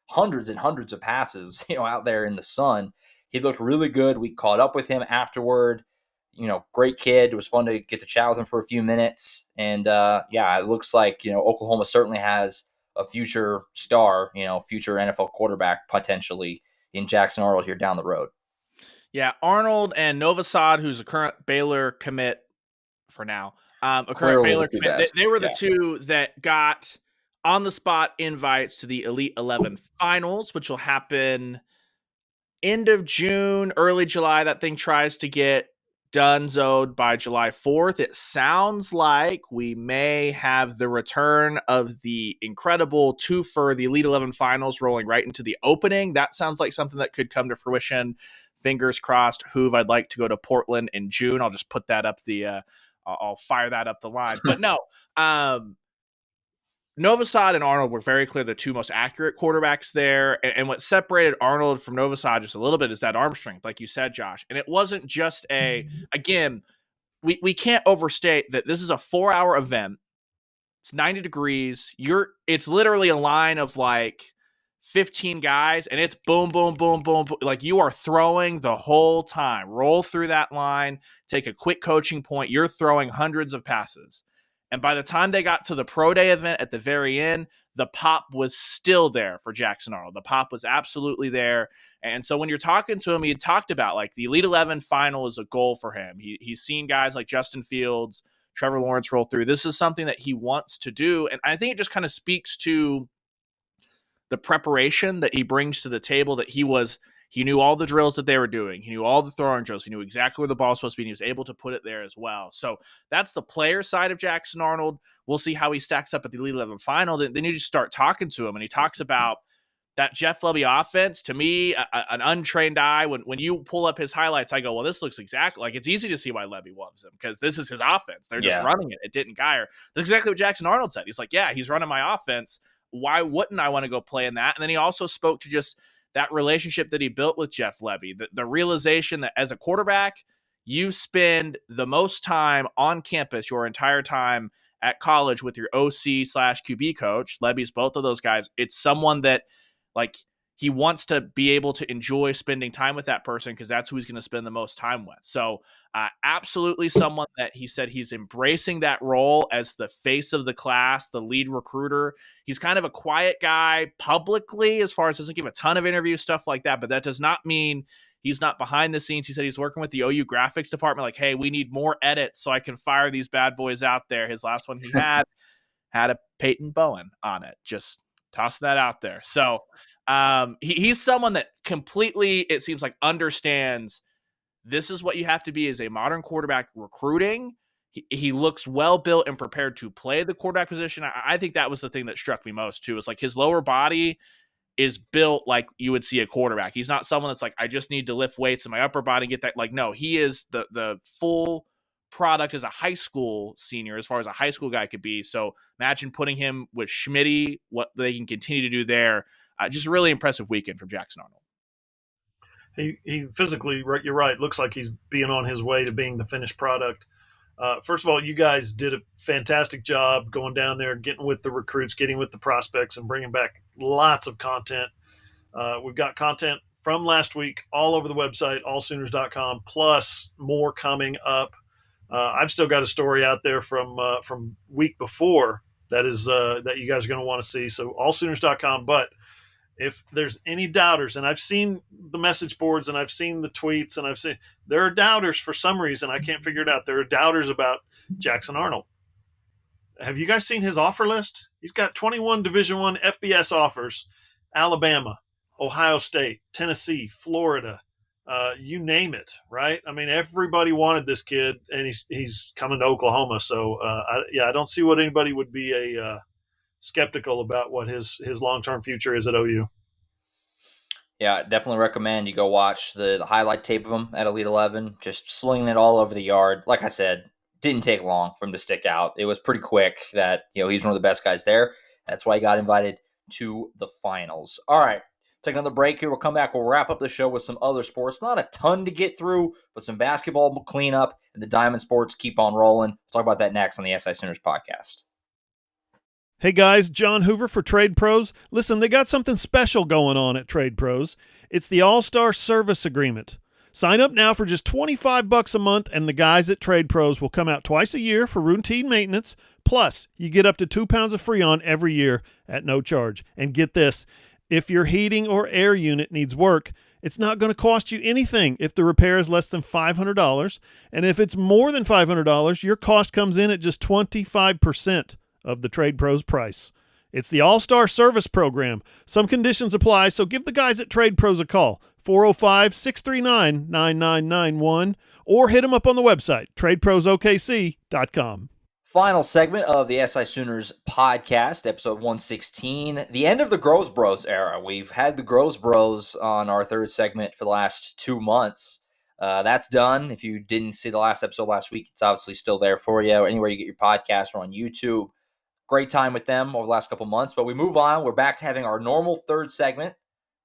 hundreds and hundreds of passes, out there in the sun. He looked really good. We caught up with him afterward. Great kid. It was fun to get to chat with him for a few minutes. And it looks like, Oklahoma certainly has a future star, future NFL quarterback potentially in Jackson Arnold here down the road. Yeah, Arnold and Novosad, who's a current Baylor commit for now. Clearly Baylor commit. They were the two that got on the spot invites to the Elite 11 finals, which will happen end of June, early July. That thing tries to get donezoed by July 4th. It sounds like we may have the return of the incredible twofer, the Elite 11 finals, rolling right into the opening. That sounds like something that could come to fruition. Fingers crossed. Hoove, I'd like to go to Portland in June. I'll just put that up I'll fire that up the line. But no, Novosad and Arnold were very clear the two most accurate quarterbacks there. And what separated Arnold from Novosad just a little bit is that arm strength, like you said, Josh. And it wasn't just again, we can't overstate that this is a 4-hour event. It's 90 degrees. It's literally a line of like 15 guys, and it's boom, boom, boom, boom, boom. Like you are throwing the whole time. Roll through that line, take a quick coaching point. You're throwing hundreds of passes. And by the time they got to the pro day event at the very end, the pop was still there for Jackson Arnold. The pop was absolutely there. And so when you're talking to him, he had talked about like the Elite 11 final is a goal for him. He's seen guys like Justin Fields, Trevor Lawrence roll through. This is something that he wants to do. And I think it just kind of speaks to the preparation that he brings to the table, that he knew all the drills that they were doing. He knew all the throwing drills. He knew exactly where the ball was supposed to be. And he was able to put it there as well. So that's the player side of Jackson Arnold. We'll see how he stacks up at the Elite 11 final. Then you just start talking to him, and he talks about that Jeff Lebby offense. To me, an untrained eye, when you pull up his highlights, I go, well, this looks exactly like, it's easy to see why Lebby loves him, because this is his offense. They're just running it. It didn't Geyer. That's exactly what Jackson Arnold said. He's like, yeah, he's running my offense. Why wouldn't I want to go play in that? And then he also spoke to just that relationship that he built with Jeff Lebby, the realization that as a quarterback, you spend the most time on campus, your entire time at college, with your OC/QB coach. Lebby's both of those guys. It's someone that, like, he wants to be able to enjoy spending time with that person because that's who he's going to spend the most time with. So absolutely someone that he said he's embracing that role as the face of the class, the lead recruiter. He's kind of a quiet guy publicly, as far as doesn't give a ton of interviews, stuff like that. But that does not mean he's not behind the scenes. He said he's working with the OU graphics department. Like, hey, we need more edits so I can fire these bad boys out there. His last one he had a Peyton Bowen on it. Just toss that out there. So he's someone that completely, it seems like, understands this is what you have to be as a modern quarterback recruiting. He looks well built and prepared to play the quarterback position. I think that was the thing that struck me most too. Is like his lower body is built like you would see a quarterback. He's not someone that's like, I just need to lift weights in my upper body and get that. Like, no, he is the full product as a high school senior, as far as a high school guy could be. So imagine putting him with Schmitty, what they can continue to do there. Just a really impressive weekend from Jackson Arnold. He physically, you're right, looks like he's being on his way to being the finished product. First of all, you guys did a fantastic job going down there, getting with the recruits, getting with the prospects, and bringing back lots of content. We've got content from last week all over the website, allsooners.com, plus more coming up. I've still got a story out there from week before that you guys are going to want to see. So allsooners.com. But if there's any doubters, and I've seen the message boards and I've seen the tweets and there are doubters for some reason. I can't figure it out. There are doubters about Jackson Arnold. Have you guys seen his offer list? He's got 21 Division I FBS offers: Alabama, Ohio State, Tennessee, Florida, you name it, right? I mean, everybody wanted this kid, and he's coming to Oklahoma. So, I don't see what anybody would be skeptical about what his long-term future is at OU. Yeah, definitely recommend you go watch the highlight tape of him at Elite 11, just slinging it all over the yard. Like I said, didn't take long for him to stick out. It was pretty quick that, he's one of the best guys there. That's why he got invited to the finals. All right, take another break here. We'll come back. We'll wrap up the show with some other sports. Not a ton to get through, but some basketball cleanup, and the Diamond sports keep on rolling. We'll talk about that next on the SI Sooners podcast. Hey guys, John Hoover for Trade Pros. Listen, they got something special going on at Trade Pros. It's the All-Star Service Agreement. Sign up now for just $25 a month, and the guys at Trade Pros will come out twice a year for routine maintenance. Plus, you get up to 2 pounds of Freon every year at no charge. And get this, if your heating or air unit needs work, it's not going to cost you anything if the repair is less than $500. And if it's more than $500, your cost comes in at just 25% of the Trade Pros price. It's the All-Star Service Program. Some conditions apply, so give the guys at Trade Pros a call, 405-639-9991, or hit them up on the website, tradeprosokc.com. Final segment of the SI Sooners podcast, episode 116, the end of the Groves Bros era. We've had the Groves Bros on our third segment for the last 2 months. That's done. If you didn't see the last episode last week, it's obviously still there for you. Anywhere you get your podcast or on YouTube. Great time with them over the last couple months, but we move on. We're back to having our normal third segment,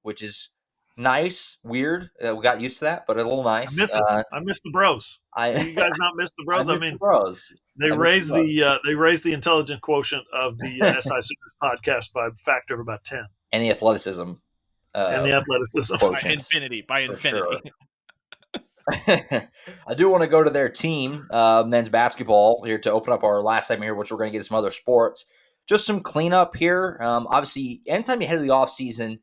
which is nice, weird. We got used to that, but a little nice. I miss it. I miss the bros. You guys not miss the bros? I mean, the bros. They raised the intelligence quotient of the SI Sooners podcast by a factor of about 10. And the athleticism. By infinity. Sure. I do want to go to their team, men's basketball, here to open up our last segment here, which we're going to get to some other sports. Just some cleanup here. Obviously, anytime you head to the offseason,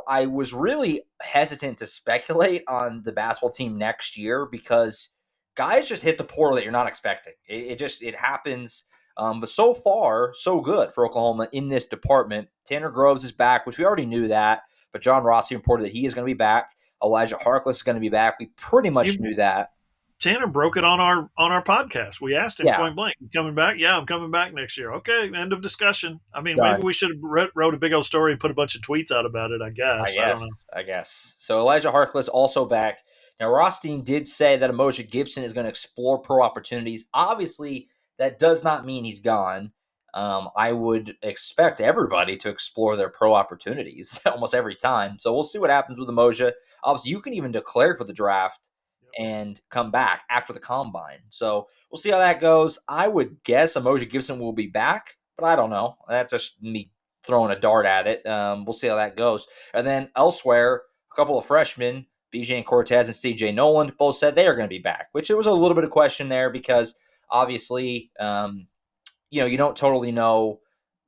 I was really hesitant to speculate on the basketball team next year because guys just hit the portal that you're not expecting. It happens. But so far, so good for Oklahoma in this department. Tanner Groves is back, which we already knew that, but John Rossi reported that he is going to be back. Elijah Harkless is going to be back. We pretty much knew that. Tanner broke it on our podcast. We asked him point blank, "You coming back?" "Yeah, I'm coming back next year." Okay, end of discussion. I mean, maybe we should have wrote a big old story and put a bunch of tweets out about it, I guess. I don't know. I guess. So Elijah Harkless also back. Now, Rothstein did say that Emoja Gibson is going to explore pro opportunities. Obviously, that does not mean he's gone. I would expect everybody to explore their pro opportunities almost every time. So we'll see what happens with Emoja. Obviously, you can even declare for the draft and come back after the combine. So we'll see how that goes. I would guess Emoja Gibson will be back, but I don't know. That's just me throwing a dart at it. We'll see how that goes. And then elsewhere, a couple of freshmen, BJ and Cortez and CJ Noland, both said they are going to be back, which it was a little bit of question there because obviously, you don't totally know.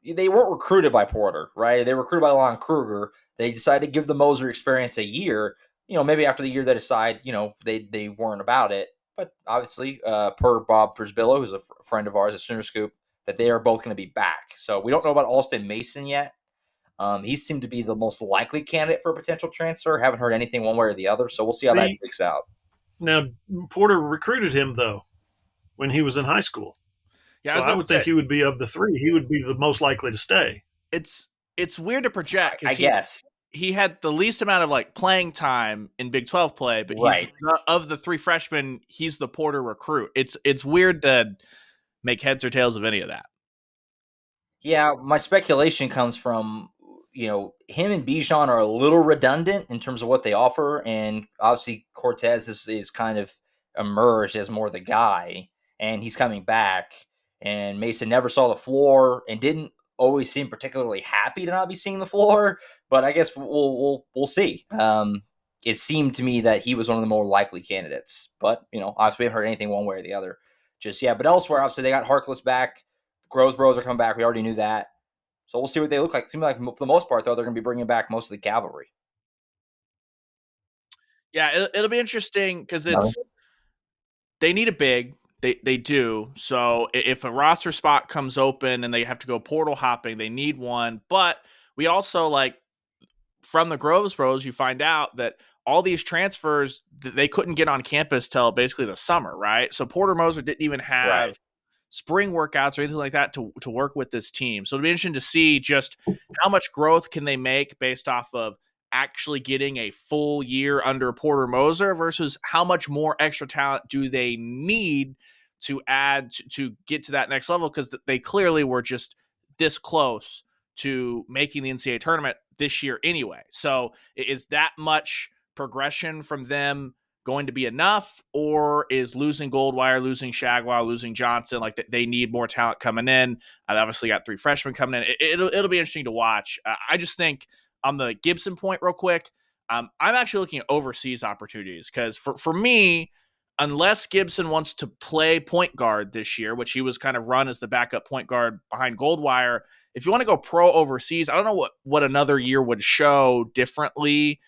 They weren't recruited by Porter, right? They were recruited by Lon Kruger. They decided to give the Moser experience a year. Maybe after the year they decide, they weren't about it. But obviously, per Bob Prisbillo, who's a friend of ours at Sooner Scoop, that they are both going to be back. So we don't know about Alston Mason yet. He seemed to be the most likely candidate for a potential transfer. Haven't heard anything one way or the other. So we'll see how that shakes out. Now, Porter recruited him, though, when he was in high school. Yeah, so I would think he would be of the three. He would be the most likely to stay. It's weird to project. I guess. He had the least amount of playing time in Big 12 play, but he's of the three freshmen, he's the Porter recruit. It's weird to make heads or tails of any of that. Yeah, my speculation comes from, him and Bijan are a little redundant in terms of what they offer, and obviously Cortez is kind of emerged as more the guy, and he's coming back. And Mason never saw the floor and didn't always seem particularly happy to not be seeing the floor. But I guess we'll see. It seemed to me that he was one of the more likely candidates. But, obviously we haven't heard anything one way or the other just yet. But elsewhere, obviously, they got Harkless back. Groves Bros are coming back. We already knew that. So we'll see what they look like. It seems like, for the most part, though, they're going to be bringing back most of the cavalry. Yeah, it'll be interesting because they need a big. They do. So if a roster spot comes open and they have to go portal hopping, they need one. But we also, from the Groves Bros, you find out that all these transfers, they couldn't get on campus till basically the summer, right? So Porter Moser didn't even have spring workouts or anything like that to work with this team. So it'll be interesting to see just how much growth can they make based off of actually getting a full year under Porter Moser versus how much more extra talent do they need to add to get to that next level, because they clearly were just this close to making the NCAA tournament this year anyway. So is that much progression from them going to be enough, or is losing Goldwire, losing Shagwell, losing Johnson, they need more talent coming in? They obviously got 3 freshmen coming in. It'll be interesting to watch. I just think on the Gibson point real quick, I'm actually looking at overseas opportunities, because for me, unless Gibson wants to play point guard this year, which he was kind of run as the backup point guard behind Goldwire, if you want to go pro overseas, I don't know what another year would show differently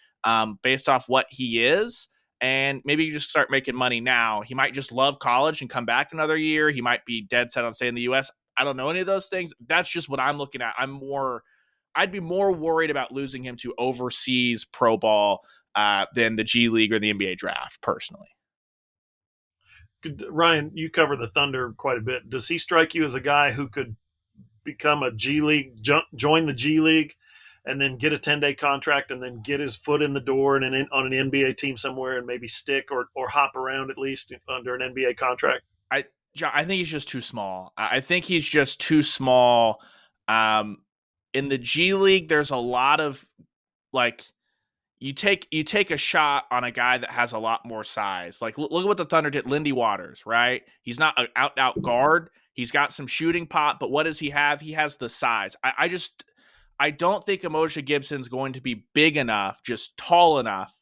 based off what he is. And maybe you just start making money now. He might just love college and come back another year. He might be dead set on staying in the U.S. I don't know any of those things. That's just what I'm looking at. I'd be more worried about losing him to overseas pro ball than the G League or the NBA draft, personally. Ryan, you cover the Thunder quite a bit. Does he strike you as a guy who could become a G League, join the G League, and then get a 10-day contract and then get his foot in the door and on an NBA team somewhere and maybe stick or hop around at least under an NBA contract? I think he's just too small. I think he's just too small. In the G League, there's a lot of you take a shot on a guy that has a lot more size. Look at what the Thunder did. Lindy Waters, right? He's not an out guard. He's got some shooting pop, but what does he have? He has the size. I don't think Umoja Gibson's going to be big enough, just tall enough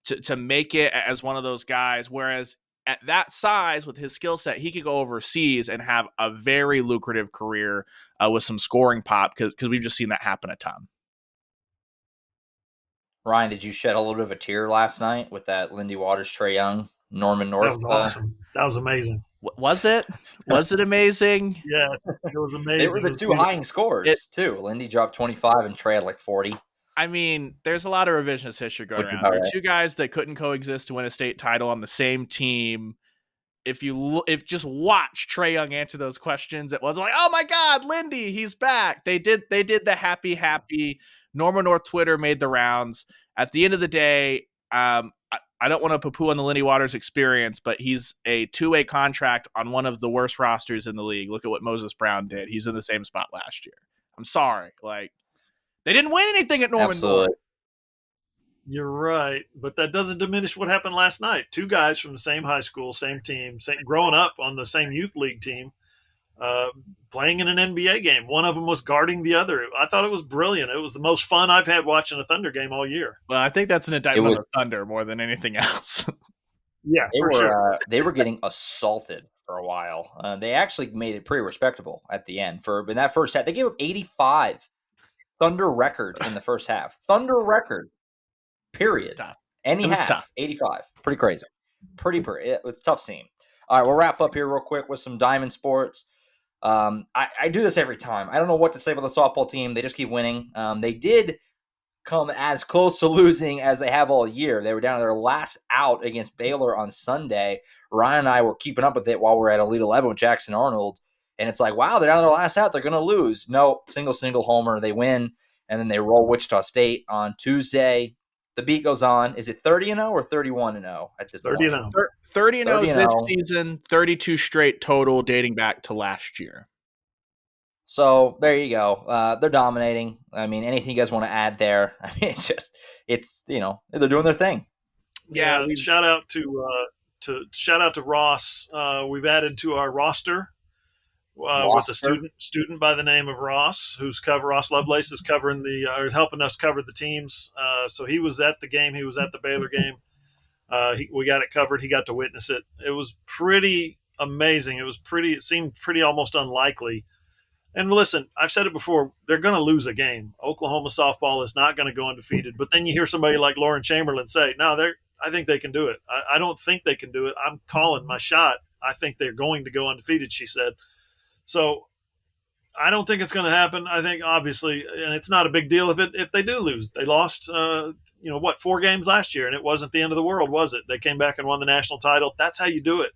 to make it as one of those guys. Whereas at that size, with his skill set, he could go overseas and have a very lucrative career with some scoring pop, because we've just seen that happen a ton. Ryan, did you shed a little bit of a tear last night with that Lindy Waters, Trae Young, Norman North? That was awesome. That was amazing. Was it? Was it amazing? Yes, it was amazing. They were the two high scores, too. Lindy dropped 25 and Trae had 40. I mean, there's a lot of revisionist history going around. There are 2 guys that couldn't coexist to win a state title on the same team. If just watch Trae Young answer those questions, it wasn't oh my God, Lindy, he's back. They did the happy. Norman North Twitter made the rounds. At the end of the day, I don't want to poo-poo on the Lindy Waters experience, but he's a 2-way contract on one of the worst rosters in the league. Look at what Moses Brown did. He's in the same spot last year. I'm sorry. They didn't win anything at Norman North. You're right, but that doesn't diminish what happened last night. 2 guys from the same high school, same team, growing up on the same youth league team, playing in an NBA game. One of them was guarding the other. I thought it was brilliant. It was the most fun I've had watching a Thunder game all year. Well, I think that's an indictment of Thunder more than anything else. Yeah, they were getting assaulted for a while. They actually made it pretty respectable at the end. In that first half, they gave up 85. Thunder record in the first half. Thunder record. Period. Any half. Tough. 85. Pretty crazy. It's tough scene. All right, we'll wrap up here real quick with some Diamond Sports. I do this every time. I don't know what to say about the softball team. They just keep winning. They did come as close to losing as they have all year. They were down to their last out against Baylor on Sunday. Ryan and I were keeping up with it while we're at Elite 11 with Jackson Arnold. And it's wow, they're down to their last out. They're going to lose. No, single homer. They win. And then they roll Wichita State on Tuesday. The beat goes on. Is it 30-0 or 31-0 at this point? 30-0. 30-0 this season, 32 straight total dating back to last year. So there you go. They're dominating. I mean, anything you guys want to add there? I mean, it's they're doing their thing. Yeah. Shout out to shout out to Ross. We've added to our roster with a student by the name of Ross, Ross Lovelace is covering helping us cover the teams. So he was at the game. He was at the Baylor game. We got it covered. He got to witness it. It was pretty amazing. It seemed pretty almost unlikely. And listen, I've said it before, they're going to lose a game. Oklahoma softball is not going to go undefeated. But then you hear somebody like Lauren Chamberlain say, no, I think they can do it. I don't think they can do it. I'm calling my shot. I think they're going to go undefeated, she said. So I don't think it's going to happen. I think obviously, and it's not a big deal if they do lose. They lost, 4 games last year, and it wasn't the end of the world, was it? They came back and won the national title. That's how you do it.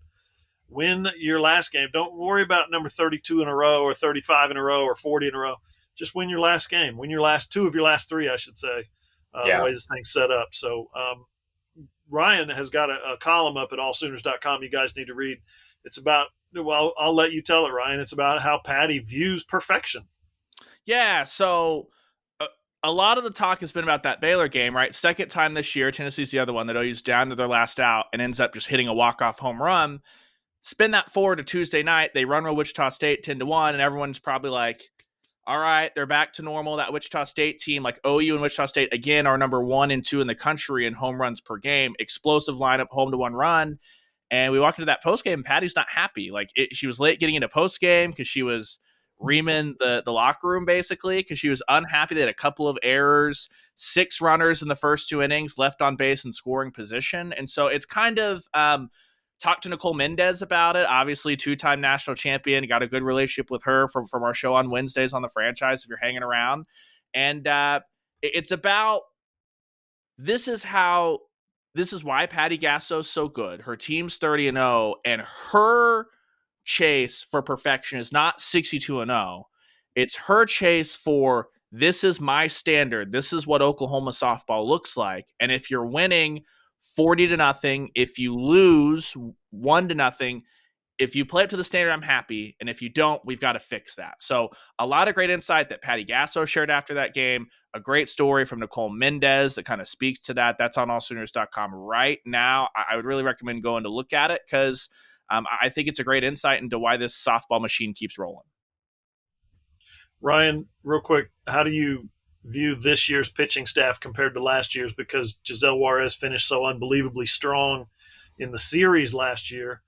Win your last game. Don't worry about number 32 in a row or 35 in a row or 40 in a row. Just win your last game. Win your last 2 of your last 3, I should say, the way this thing's set up. So Ryan has got a column up at allsooners.com you guys need to read. It's about, well, I'll let you tell it, Ryan. It's about how Patty views perfection. Yeah, so a lot of the talk has been about that Baylor game, right? Second time this year, Tennessee's the other one that OU's down to their last out and ends up just hitting a walk-off home run. Spin that forward to Tuesday night. They run with Wichita State 10-1, and everyone's probably like, all right, they're back to normal. That Wichita State team, like OU and Wichita State, again, are number 1 and 2 in the country in home runs per game. Explosive lineup, home to 1 run. And we walked into that postgame, and Patty's not happy. She was late getting into postgame because she was reaming the locker room, basically, because she was unhappy. They had a couple of errors, 6 runners in the first 2 innings, left on base in scoring position. And so it's kind of talked to Nicole Mendez about it. Obviously, 2-time national champion. Got a good relationship with her from our show on Wednesdays on the franchise if you're hanging around. And it's about this is why Patty Gasso's so good. Her team's 30-0, and her chase for perfection is not 62-0. It's her chase for this is my standard. This is what Oklahoma softball looks like. And if you're winning 40-0, if you lose 1-0, if you play up to the standard, I'm happy. And if you don't, we've got to fix that. So a lot of great insight that Patty Gasso shared after that game. A great story from Nicole Mendez that kind of speaks to that. That's on allsooners.com right now. I would really recommend going to look at it because I think it's a great insight into why this softball machine keeps rolling. Ryan, real quick, how do you view this year's pitching staff compared to last year's? Because Giselle Juarez finished so unbelievably strong in the series last year.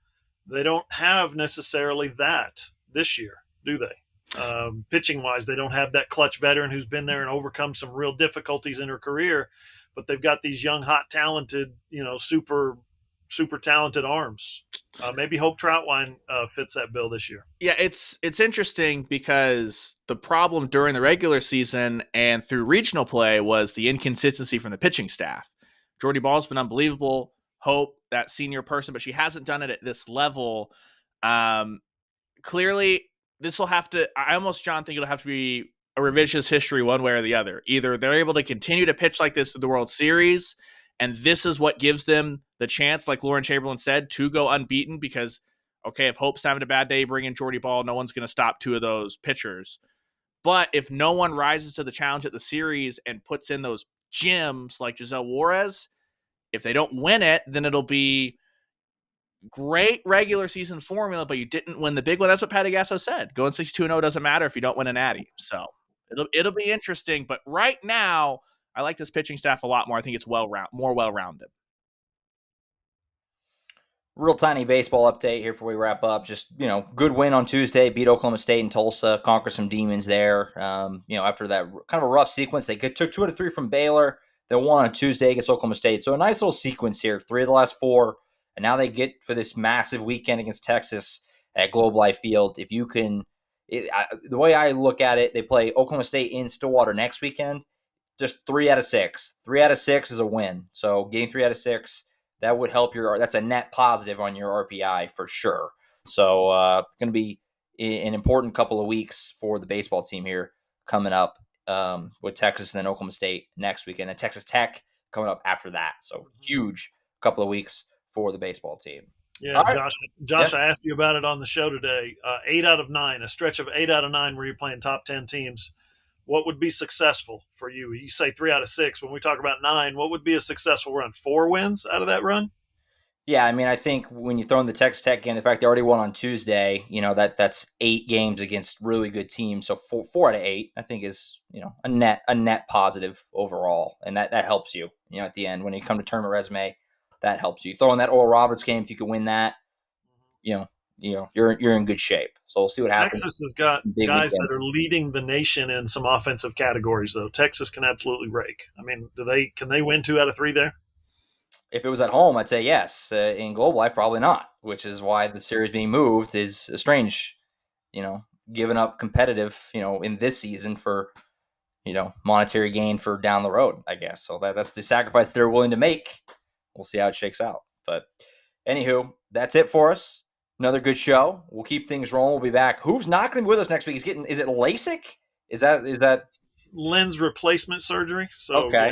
They don't have necessarily that this year, do they? Pitching-wise, they don't have that clutch veteran who's been there and overcome some real difficulties in her career, but they've got these young, hot, talented, super talented arms. Maybe Hope Troutwine fits that bill this year. Yeah, it's interesting because the problem during the regular season and through regional play was the inconsistency from the pitching staff. Jordy Ball's been unbelievable. Hope, that senior person, but she hasn't done it at this level. Clearly, this will have to, John, think it'll have to be a revisionist history one way or the other. Either they're able to continue to pitch like this through the World Series, and this is what gives them the chance, like Lauren Chamberlain said, to go unbeaten because, okay, if Hope's having a bad day, bring in Jordy Ball, no one's going to stop 2 of those pitchers. But if no one rises to the challenge at the series and puts in those gems like Giselle Juarez, if they don't win it, then it'll be great regular season formula, but you didn't win the big one. That's what Patty Gasso said. Going 62-0 doesn't matter if you don't win an Natty. So it'll be interesting. But right now, I like this pitching staff a lot more. I think it's more well-rounded. Real tiny baseball update here before we wrap up. Just, good win on Tuesday, beat Oklahoma State and Tulsa, conquer some demons there. After that kind of a rough sequence, they took 2 out of 3 from Baylor. They won on Tuesday against Oklahoma State. So a nice little sequence here, 3 of the last 4. And now they get for this massive weekend against Texas at Globe Life Field. If you can, the way I look at it, they play Oklahoma State in Stillwater next weekend. Just 3 out of 6. 3 out of 6 is a win. So getting 3 out of 6, that would help that's a net positive on your RPI for sure. So it's going to be an important couple of weeks for the baseball team here coming up with Texas and then Oklahoma State next weekend, and Texas Tech coming up after that. So huge couple of weeks for the baseball team. Yeah, right. Josh, Yeah. I asked you about it on the show today. 8 out of 9, a stretch of 8 out of 9 where you're playing top 10 teams. What would be successful for you? You say 3 out of 6. When we talk about 9, what would be a successful run? 4 wins out of that run? Yeah, I mean, I think when you throw in the Texas Tech game, the fact they already won on Tuesday, that's 8 games against really good teams. So 4 out of 8, I think, is a net positive overall, and that helps you. At the end when you come to tournament resume, that helps you. Throw in that Oral Roberts game, if you can win that, you're in good shape. So we'll see what happens. Texas has got Big guys weekend. that are leading the nation in some offensive categories, though. Texas can absolutely rake. I mean, can they win 2 out of 3 there? If it was at home, I'd say yes. In global life, probably not, which is why the series being moved is strange. Giving up competitive, in this season for, monetary gain for down the road, I guess. So that's the sacrifice they're willing to make. We'll see how it shakes out. But anywho, that's it for us. Another good show. We'll keep things rolling. We'll be back. Who's not going to be with us next week? Is it LASIK? Is that lens replacement surgery? So okay?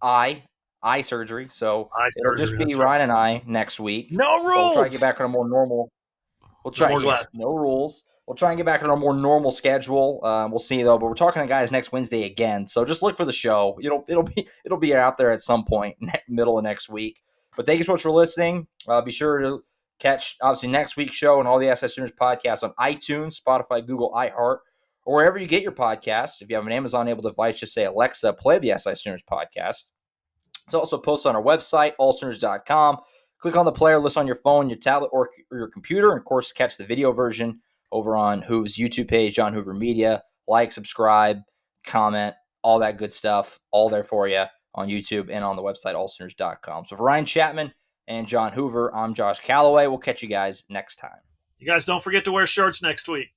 Yeah. Eye surgery. So Eye it'll surgery, just be that's Ryan and I next week. No rules. We'll try to get back on a more normal. We'll try. No more glasses. No rules. We'll try and get back on a more normal schedule. We'll see though. But we're talking to guys next Wednesday again. So just look for the show. It'll be out there at some point middle of next week. But thank you so much for listening. Be sure to catch obviously next week's show and all the SI Sooners podcasts on iTunes, Spotify, Google, iHeart, or wherever you get your podcasts. If you have an Amazon-enabled device, just say, Alexa, play the SI Sooners podcast. It's also posted on our website, allsooners.com. Click on the player list on your phone, your tablet, or your computer, and, of course, catch the video version over on Hoover's YouTube page, John Hoover Media. Like, subscribe, comment, all that good stuff, all there for you on YouTube and on the website, allsooners.com. So for Ryan Chapman and John Hoover, I'm Josh Callaway. We'll catch you guys next time. You guys don't forget to wear shorts next week.